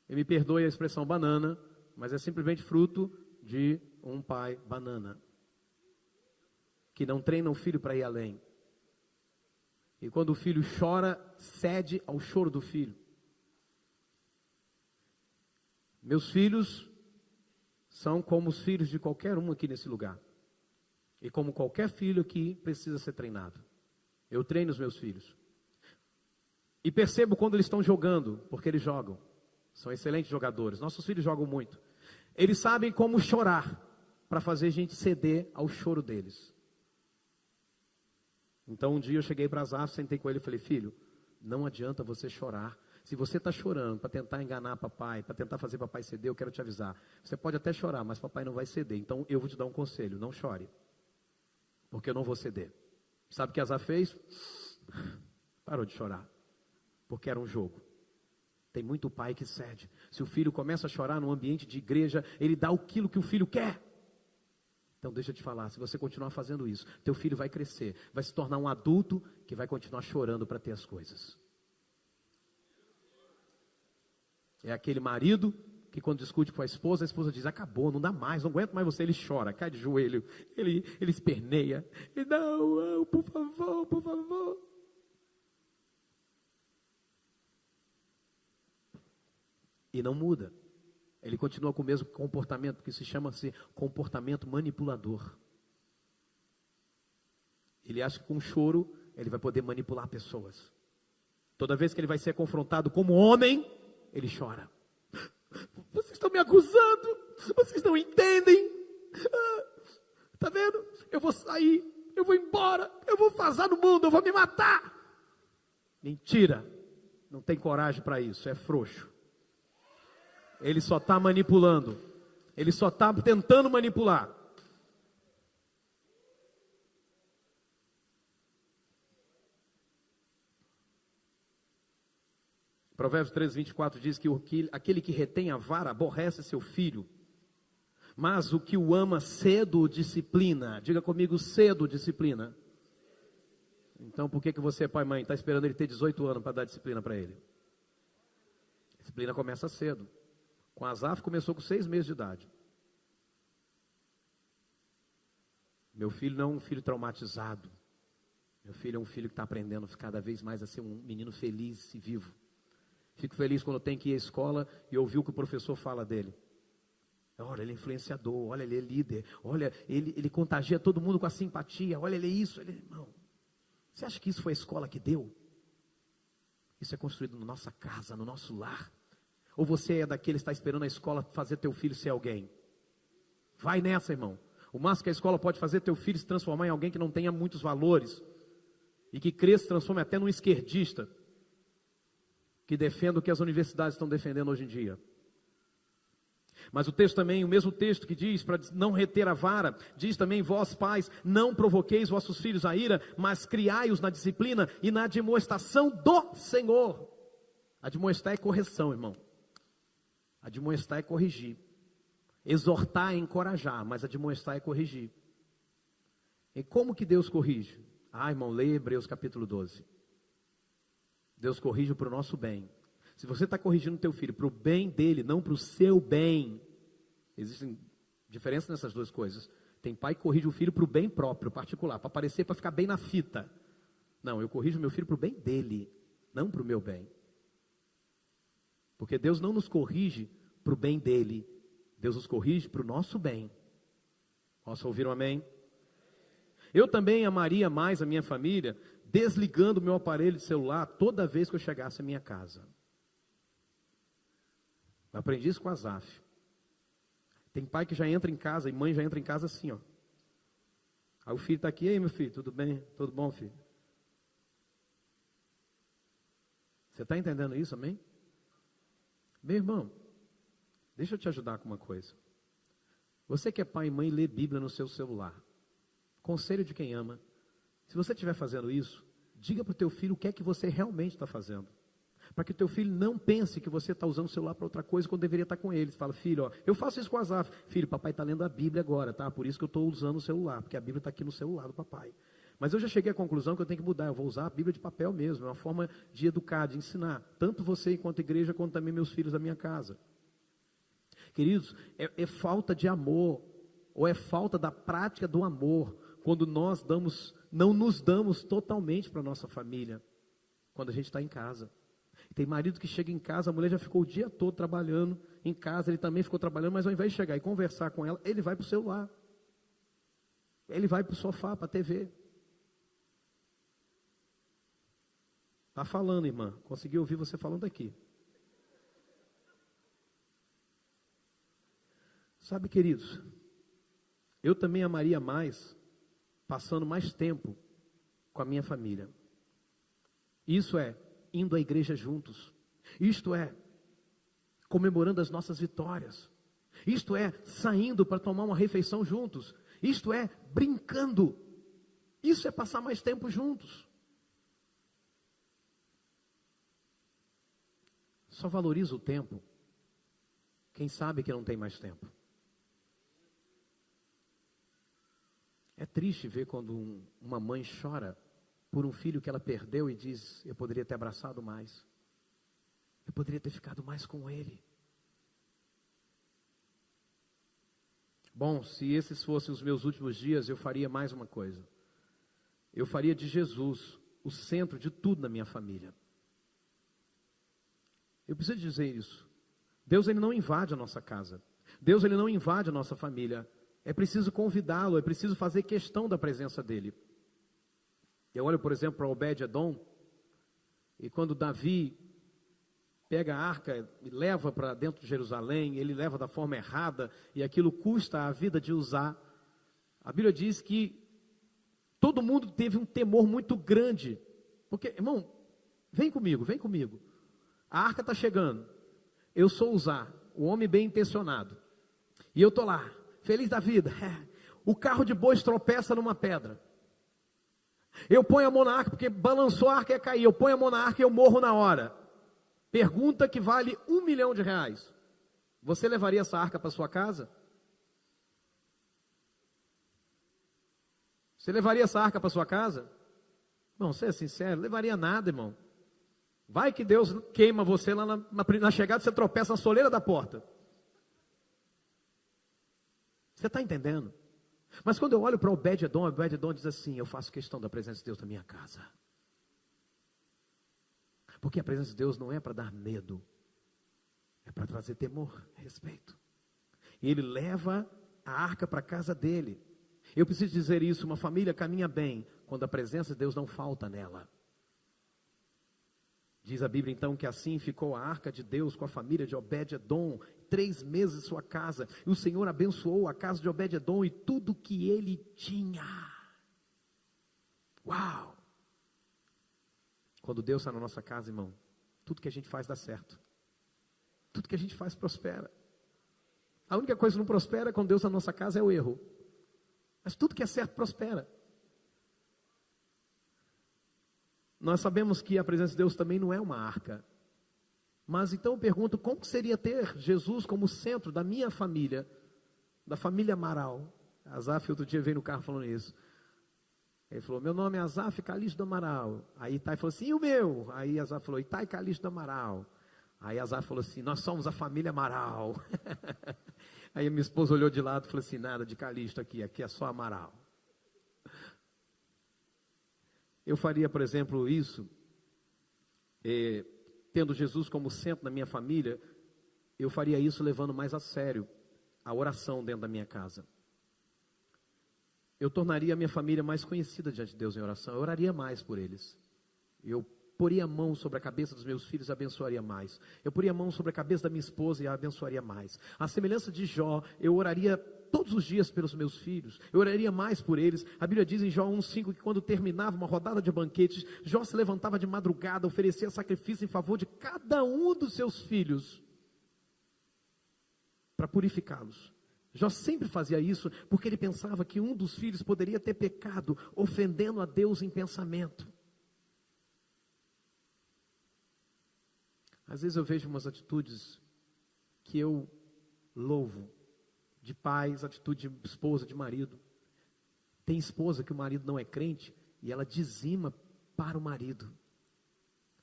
e me perdoe a expressão banana, mas é simplesmente fruto de um pai banana, que não treina o filho para ir além. E quando o filho chora, cede ao choro do filho. Meus filhos são como os filhos de qualquer um aqui nesse lugar. E como qualquer filho aqui precisa ser treinado. Eu treino os meus filhos. E percebo quando eles estão jogando, porque eles jogam. São excelentes jogadores. Nossos filhos jogam muito. Eles sabem como chorar para fazer a gente ceder ao choro deles. Então um dia eu cheguei para Azaf, sentei com ele e falei, filho, não adianta você chorar. Se você está chorando para tentar enganar papai, para tentar fazer papai ceder, eu quero te avisar. Você pode até chorar, mas papai não vai ceder. Então eu vou te dar um conselho, não chore. Porque eu não vou ceder. Sabe o que Azaf fez? Parou de chorar. Porque era um jogo. Tem muito pai que cede. Se o filho começa a chorar num ambiente de igreja, ele dá aquilo que o filho quer. Então deixa eu te falar, se você continuar fazendo isso, teu filho vai crescer, vai se tornar um adulto que vai continuar chorando para ter as coisas. É aquele marido que quando discute com a esposa diz, acabou, não dá mais, não aguento mais você, ele chora, cai de joelho, ele esperneia, ele, não, por favor, por favor. E não muda. Ele continua com o mesmo comportamento, que se chama-se comportamento manipulador. Ele acha que com choro, ele vai poder manipular pessoas. Toda vez que ele vai ser confrontado como homem, ele chora. Vocês estão me acusando, vocês não entendem. Tá vendo? Eu vou sair, eu vou embora, eu vou vazar no mundo, eu vou me matar. Mentira, não tem coragem para isso, é frouxo. Ele só está manipulando. Ele só está tentando manipular. Provérbios 13, 24 diz que aquele que retém a vara aborrece seu filho. Mas o que o ama cedo o disciplina. Diga comigo, cedo disciplina. Então por que você, pai e mãe, está esperando ele ter 18 anos para dar disciplina para ele? A disciplina começa cedo. Com Asaf começou com 6 meses de idade. Meu filho não é um filho traumatizado. Meu filho é um filho que está aprendendo cada vez mais a ser um menino feliz e vivo. Fico feliz quando eu tenho que ir à escola e ouvir o que o professor fala dele. Olha, ele é influenciador, olha, ele é líder, olha, ele contagia todo mundo com a simpatia, olha, ele é isso, Não. Você acha que isso foi a escola que deu? Isso é construído na nossa casa, no nosso lar. Ou você é daqueles que está esperando a escola fazer teu filho ser alguém? Vai nessa, irmão. O máximo que a escola pode fazer é teu filho se transformar em alguém que não tenha muitos valores. E que cresça, se transforme até num esquerdista. Que defenda o que as universidades estão defendendo hoje em dia. Mas o texto também, o mesmo texto que diz para não reter a vara, diz também: vós pais, não provoqueis vossos filhos a ira, mas criai-os na disciplina e na admoestação do Senhor. Admoestar é correção, irmão. Admoestar é corrigir. Exortar é encorajar, mas admoestar é corrigir. E como que Deus corrige? Irmão, leia Hebreus capítulo 12. Deus corrige para o nosso bem. Se você está corrigindo o teu filho para o bem dele, não para o seu bem, existem diferenças nessas duas coisas. Tem pai que corrige o filho para o bem próprio, particular, para aparecer, para ficar bem na fita. Não, eu corrijo meu filho para o bem dele, não para o meu bem. Porque Deus não nos corrige para o bem dele, Deus nos corrige para o nosso bem. Posso ouvir um amém? Eu também amaria mais a minha família, desligando o meu aparelho de celular toda vez que eu chegasse à minha casa. Eu aprendi isso com Asaf. Tem pai que já entra em casa, e mãe já entra em casa assim, ó. Aí o filho está aqui: ei, meu filho, tudo bem? Tudo bom, filho? Você está entendendo isso, amém? Meu irmão, deixa eu te ajudar com uma coisa. Você que é pai e mãe, lê Bíblia no seu celular. Conselho de quem ama. Se você estiver fazendo isso, diga para o teu filho o que é que você realmente está fazendo. Para que o teu filho não pense que você está usando o celular para outra coisa quando deveria estar com ele. Você fala: filho, ó, eu faço isso com o Asaf. Filho, papai está lendo a Bíblia agora, tá? Por isso que eu estou usando o celular, porque a Bíblia está aqui no celular do papai. Mas eu já cheguei à conclusão que eu tenho que mudar. Eu vou usar a Bíblia de papel mesmo. É uma forma de educar, de ensinar. Tanto você enquanto igreja, quanto também meus filhos da minha casa. Queridos, é falta de amor, ou é falta da prática do amor, quando nós não nos damos totalmente para a nossa família, quando a gente está em casa. Tem marido que chega em casa, a mulher já ficou o dia todo trabalhando em casa, ele também ficou trabalhando, mas ao invés de chegar e conversar com ela, ele vai para o celular, ele vai para o sofá, para a TV. Está falando, irmã, consegui ouvir você falando aqui. Sabe, queridos, eu também amaria mais, passando mais tempo com a minha família. Isso é, indo à igreja juntos. Isto é, comemorando as nossas vitórias. Isto é, saindo para tomar uma refeição juntos. Isto é, brincando. Isso é passar mais tempo juntos. Só valoriza o tempo quem sabe que não tem mais tempo. É triste ver quando uma mãe chora por um filho que ela perdeu e diz: eu poderia ter abraçado mais, eu poderia ter ficado mais com ele. Bom, se esses fossem os meus últimos dias, eu faria mais uma coisa. Eu faria de Jesus o centro de tudo na minha família. Eu preciso dizer isso. Deus, ele não invade a nossa casa. Deus, ele não invade a nossa família. É preciso convidá-lo, é preciso fazer questão da presença dele. Eu olho, por exemplo, para Obed-Edom, e quando Davi pega a arca e leva para dentro de Jerusalém, ele leva da forma errada, e aquilo custa a vida de usar. A Bíblia diz que todo mundo teve um temor muito grande, porque, irmão, vem comigo. A arca está chegando, eu sou Uzá, o homem bem intencionado, e eu estou lá, feliz da vida. O carro de bois tropeça numa pedra. Eu ponho a mão na arca, porque balançou a arca e ia cair. Eu ponho a mão na arca e eu morro na hora. Pergunta que vale R$1 milhão. Você levaria essa arca para sua casa? Você levaria essa arca para sua casa? Irmão, você é sincero, levaria nada, irmão. Vai que Deus queima você lá na chegada, você tropeça na soleira da porta. Você está entendendo? Mas quando eu olho para Obed-Edom diz assim: eu faço questão da presença de Deus na minha casa. Porque a presença de Deus não é para dar medo, é para trazer temor, respeito. E ele leva a arca para a casa dele. Eu preciso dizer isso: uma família caminha bem quando a presença de Deus não falta nela. Diz a Bíblia então que assim ficou a arca de Deus com a família de Obed-Edom 3 meses em sua casa. E o Senhor abençoou a casa de Obed-Edom e tudo que ele tinha. Uau! Quando Deus está na nossa casa, irmão, tudo que a gente faz dá certo. Tudo que a gente faz prospera. A única coisa que não prospera quando Deus está na nossa casa é o erro. Mas tudo que é certo prospera. Nós sabemos que a presença de Deus também não é uma arca. Mas então eu pergunto, como seria ter Jesus como centro da minha família, da família Amaral? Azaf outro dia veio no carro falando isso. Ele falou: meu nome é Azaf Calixto do Amaral. Aí Itai falou assim: e o meu? Aí Azaf falou: Itai Calixto do Amaral. Aí Azaf falou assim: nós somos a família Amaral. Aí a minha esposa olhou de lado e falou assim: nada de Calixto aqui é só Amaral. Eu faria, por exemplo, isso, tendo Jesus como centro da minha família, eu faria isso levando mais a sério a oração dentro da minha casa. Eu tornaria a minha família mais conhecida diante de Deus em oração. Eu oraria mais por eles. Eu poria a mão sobre a cabeça dos meus filhos e abençoaria mais. Eu poria a mão sobre a cabeça da minha esposa e a abençoaria mais. A semelhança de Jó, eu oraria todos os dias pelos meus filhos. Eu oraria mais por eles. A Bíblia diz em Jó 1:5 que quando terminava uma rodada de banquetes, Jó se levantava de madrugada, oferecia sacrifício em favor de cada um dos seus filhos, para purificá-los. Jó sempre fazia isso, porque ele pensava que um dos filhos poderia ter pecado, ofendendo a Deus em pensamento. Às vezes eu vejo umas atitudes que eu louvo, de pais, atitude de esposa, de marido. Tem esposa que o marido não é crente, e ela dizima para o marido.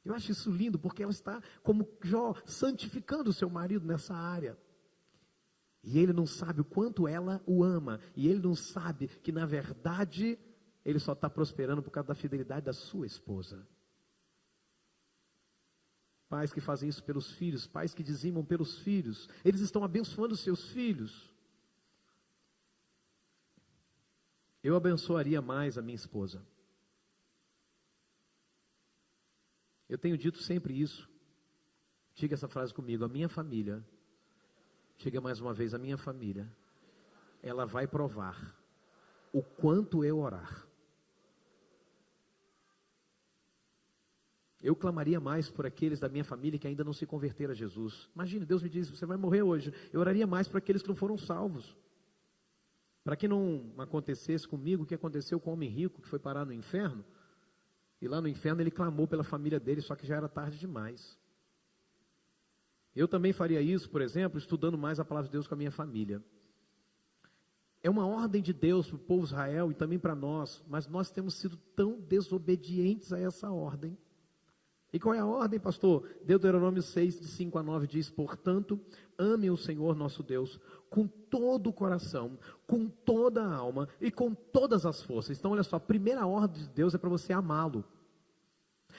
Eu acho isso lindo, porque ela está, como Jó, santificando o seu marido nessa área. E ele não sabe o quanto ela o ama. E ele não sabe que, na verdade, ele só está prosperando por causa da fidelidade da sua esposa. Pais que fazem isso pelos filhos, pais que dizimam pelos filhos, eles estão abençoando os seus filhos. Eu abençoaria mais a minha esposa. Eu tenho dito sempre isso. Diga essa frase comigo: a minha família. Chega mais uma vez: a minha família, ela vai provar o quanto eu orar. Eu clamaria mais por aqueles da minha família que ainda não se converteram a Jesus. Imagine, Deus me diz: você vai morrer hoje. Eu oraria mais por aqueles que não foram salvos. Para que não acontecesse comigo o que aconteceu com o homem rico que foi parar no inferno. E lá no inferno ele clamou pela família dele, só que já era tarde demais. Eu também faria isso, por exemplo, estudando mais a palavra de Deus com a minha família. É uma ordem de Deus para o povo de Israel e também para nós, mas nós temos sido tão desobedientes a essa ordem. E qual é a ordem, pastor? Deuteronômio 6, de 5 a 9 diz: portanto, ame o Senhor nosso Deus com todo o coração, com toda a alma e com todas as forças. Então olha só, a primeira ordem de Deus é para você amá-lo.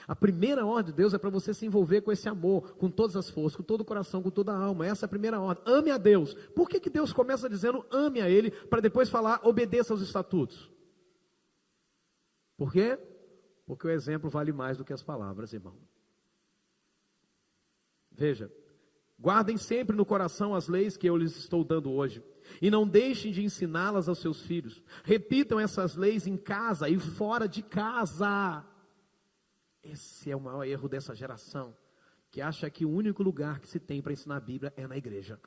A primeira ordem de Deus é para você se envolver com esse amor, com todas as forças, com todo o coração, com toda a alma. Essa é a primeira ordem. Ame a Deus. Por que Deus começa dizendo ame a Ele, para depois falar obedeça aos estatutos? Por quê? Porque o exemplo vale mais do que as palavras, irmão. Veja, guardem sempre no coração as leis que eu lhes estou dando hoje, e não deixem de ensiná-las aos seus filhos. Repitam essas leis em casa e fora de casa. Esse é o maior erro dessa geração, que acha que o único lugar que se tem para ensinar a Bíblia é na igreja.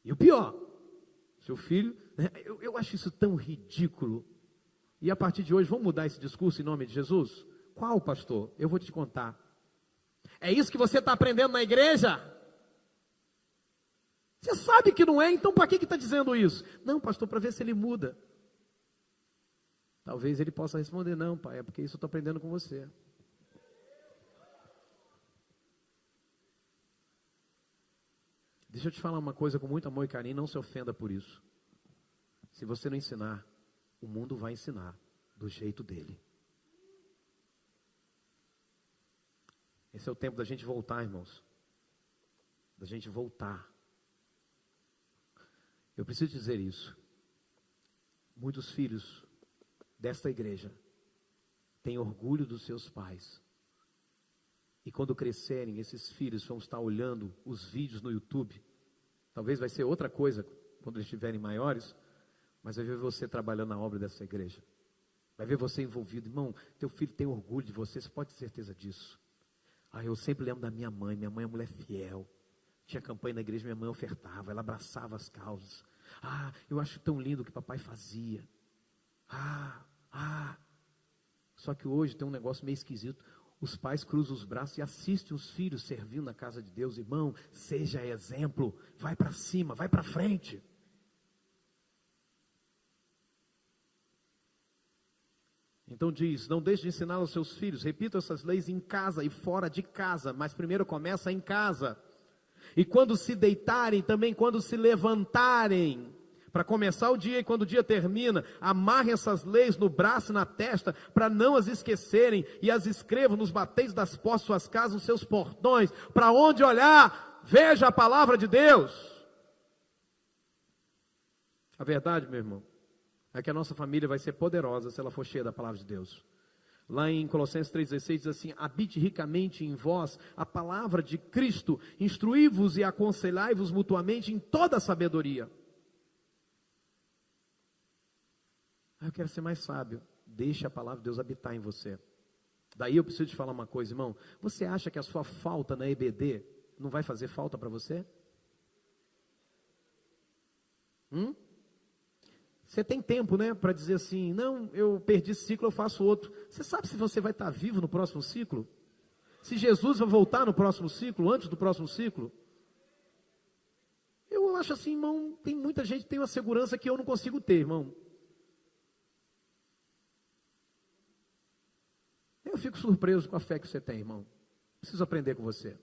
E o pior, seu filho, eu acho isso tão ridículo. E a partir de hoje, vamos mudar esse discurso em nome de Jesus? Qual, pastor? Eu vou te contar. É isso que você está aprendendo na igreja? Você sabe que não é, então para que está dizendo isso? Não, pastor, para ver se ele muda. Talvez ele possa responder, não, pai, é porque isso eu estou aprendendo com você. Deixa eu te falar uma coisa com muito amor e carinho, não se ofenda por isso. Se você não ensinar, o mundo vai ensinar do jeito dele. Esse é o tempo da gente voltar, irmãos. Da gente voltar. Eu preciso dizer isso. Muitos filhos desta igreja têm orgulho dos seus pais. E quando crescerem, esses filhos vão estar olhando os vídeos no YouTube. Talvez vai ser outra coisa quando eles estiverem maiores, mas vai ver você trabalhando na obra dessa igreja. Vai ver você envolvido. Irmão, teu filho tem orgulho de você, você pode ter certeza disso. Eu sempre lembro da minha mãe é uma mulher fiel. Tinha campanha na igreja, minha mãe ofertava, ela abraçava as causas. Eu acho tão lindo o que papai fazia. Só que hoje tem um negócio meio esquisito. Os pais cruzam os braços e assistem os filhos servindo na casa de Deus. Irmão, seja exemplo, vai para cima, vai para frente. Então diz, não deixe de ensinar aos seus filhos, repita essas leis em casa e fora de casa, mas primeiro começa em casa. E quando se deitarem, também quando se levantarem, para começar o dia e quando o dia termina, amarrem essas leis no braço e na testa, para não as esquecerem, e as escrevam nos bateiros das portas de suas casas, nos seus portões, para onde olhar, veja a palavra de Deus. A verdade, meu irmão, é que a nossa família vai ser poderosa se ela for cheia da palavra de Deus. Lá em Colossenses 3,16 diz assim, habite ricamente em vós a palavra de Cristo, instruí-vos e aconselhai-vos mutuamente em toda a sabedoria. Eu quero ser mais sábio. Deixe a palavra de Deus habitar em você. Daí eu preciso te falar uma coisa, irmão. Você acha que a sua falta na EBD não vai fazer falta para você? Você tem tempo, né, para dizer assim, não, eu perdi esse ciclo, eu faço outro. Você sabe se você vai estar vivo no próximo ciclo? Se Jesus vai voltar no próximo ciclo, antes do próximo ciclo? Eu acho assim, irmão, tem muita gente que tem uma segurança que eu não consigo ter, irmão. Eu fico surpreso com a fé que você tem, irmão. Preciso aprender com você.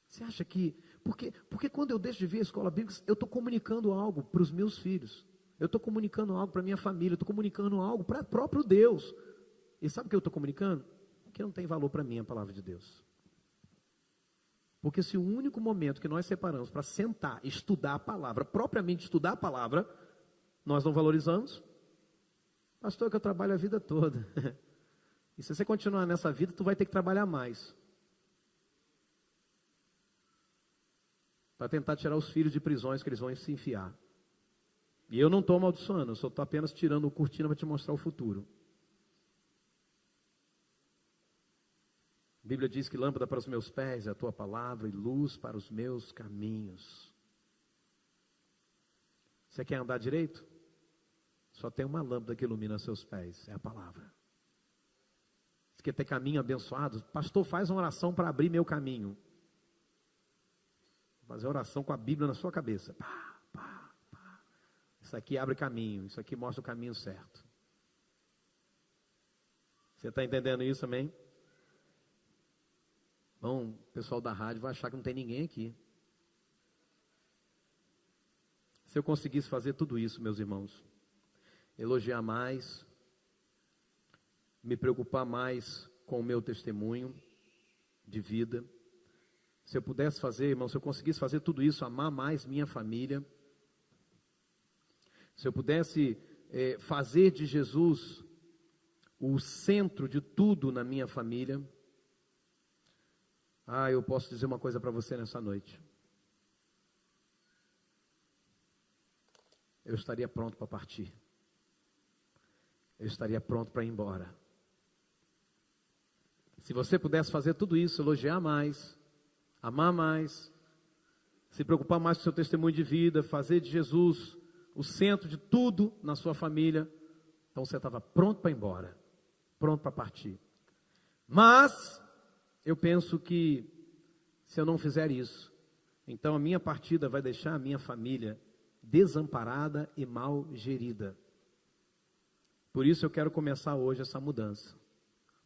Você acha que... Porque quando eu deixo de vir a escola bíblica, eu estou comunicando algo para os meus filhos. Eu estou comunicando algo para a minha família. Eu estou comunicando algo para o próprio Deus. E sabe o que eu estou comunicando? Que não tem valor para mim a palavra de Deus. Porque se o único momento que nós separamos para sentar, estudar a palavra, propriamente estudar a palavra, nós não valorizamos. Pastor, que eu trabalho a vida toda. E se você continuar nessa vida, tu vai ter que trabalhar mais. Para tentar tirar os filhos de prisões que eles vão se enfiar. E eu não estou amaldiçoando, eu só estou apenas tirando o cortina para te mostrar o futuro. A Bíblia diz que lâmpada para os meus pés é a tua palavra e luz para os meus caminhos. Você quer andar direito? Só tem uma lâmpada que ilumina seus pés, é a palavra. Você quer ter caminho abençoado? Pastor, faz uma oração para abrir meu caminho. Fazer oração com a Bíblia na sua cabeça. Pá, pá, pá. Isso aqui abre caminho, isso aqui mostra o caminho certo. Você está entendendo isso, amém? Bom, o pessoal da rádio vai achar que não tem ninguém aqui. Se eu conseguisse fazer tudo isso, meus irmãos, elogiar mais, me preocupar mais com o meu testemunho de vida, se eu pudesse fazer, irmão, se eu conseguisse fazer tudo isso, amar mais minha família, se eu pudesse fazer de Jesus o centro de tudo na minha família, eu posso dizer uma coisa para você nessa noite. Eu estaria pronto para partir. Eu estaria pronto para ir embora. Se você pudesse fazer tudo isso, elogiar mais, amar mais, se preocupar mais com o seu testemunho de vida, fazer de Jesus o centro de tudo na sua família, então você estava pronto para ir embora, pronto para partir. Mas eu penso que se eu não fizer isso, então a minha partida vai deixar a minha família desamparada e mal gerida. Por isso eu quero começar hoje essa mudança.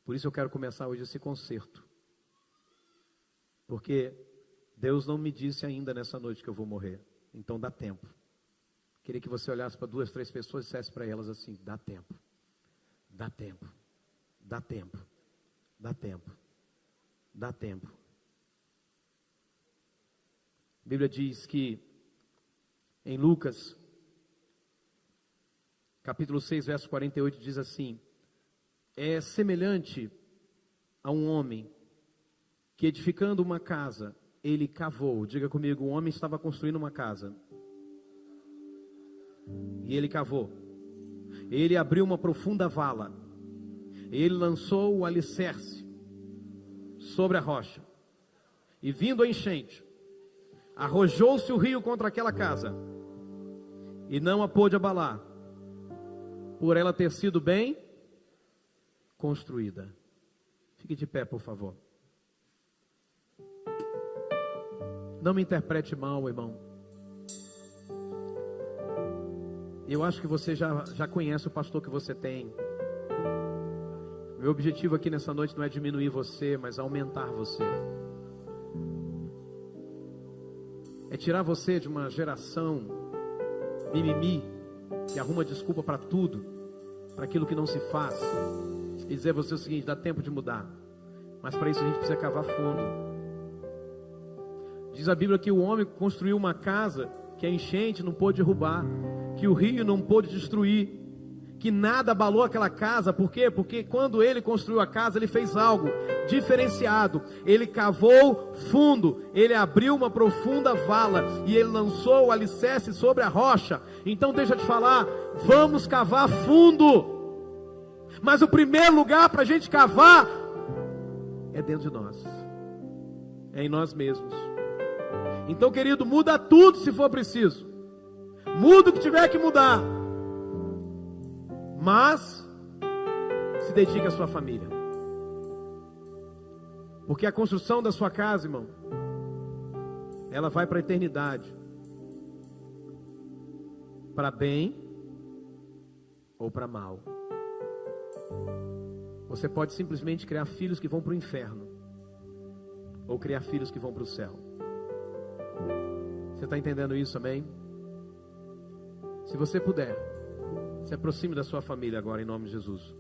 Por isso eu quero começar hoje esse conserto. Porque Deus não me disse ainda nessa noite que eu vou morrer. Então dá tempo. Queria que você olhasse para 2, 3 pessoas e dissesse para elas assim: dá tempo. Dá tempo. Dá tempo. Dá tempo. Dá tempo. A Bíblia diz que em Lucas, capítulo 6, verso 48, diz assim: é semelhante a um homem que, edificando uma casa, ele cavou. Diga comigo, o homem estava construindo uma casa. E ele cavou. Ele abriu uma profunda vala. Ele lançou o alicerce sobre a rocha. E vindo a enchente, arrojou-se o rio contra aquela casa. E não a pôde abalar, por ela ter sido bem construída. Fique de pé, por favor. Não me interprete mal, irmão. Eu acho que você já conhece o pastor que você tem. Meu objetivo aqui nessa noite não é diminuir você, mas aumentar você. É tirar você de uma geração mimimi, que arruma desculpa para tudo, para aquilo que não se faz, e dizer a você o seguinte: dá tempo de mudar. Mas para isso a gente precisa cavar fundo. Diz a Bíblia que o homem construiu uma casa que a enchente não pôde derrubar, que o rio não pôde destruir, que nada abalou aquela casa. Por quê? Porque quando ele construiu a casa, ele fez algo diferenciado. Ele cavou fundo, ele abriu uma profunda vala e ele lançou o alicerce sobre a rocha. Então deixa eu te falar, vamos cavar fundo. Mas o primeiro lugar para a gente cavar é dentro de nós, é em nós mesmos. Então, querido, muda tudo se for preciso. Muda o que tiver que mudar. Mas se dedique à sua família. Porque a construção da sua casa, irmão, ela vai para a eternidade. Para bem ou para mal. Você pode simplesmente criar filhos que vão para o inferno, ou criar filhos que vão para o céu. Você está entendendo isso, amém? Se você puder, se aproxime da sua família agora, em nome de Jesus.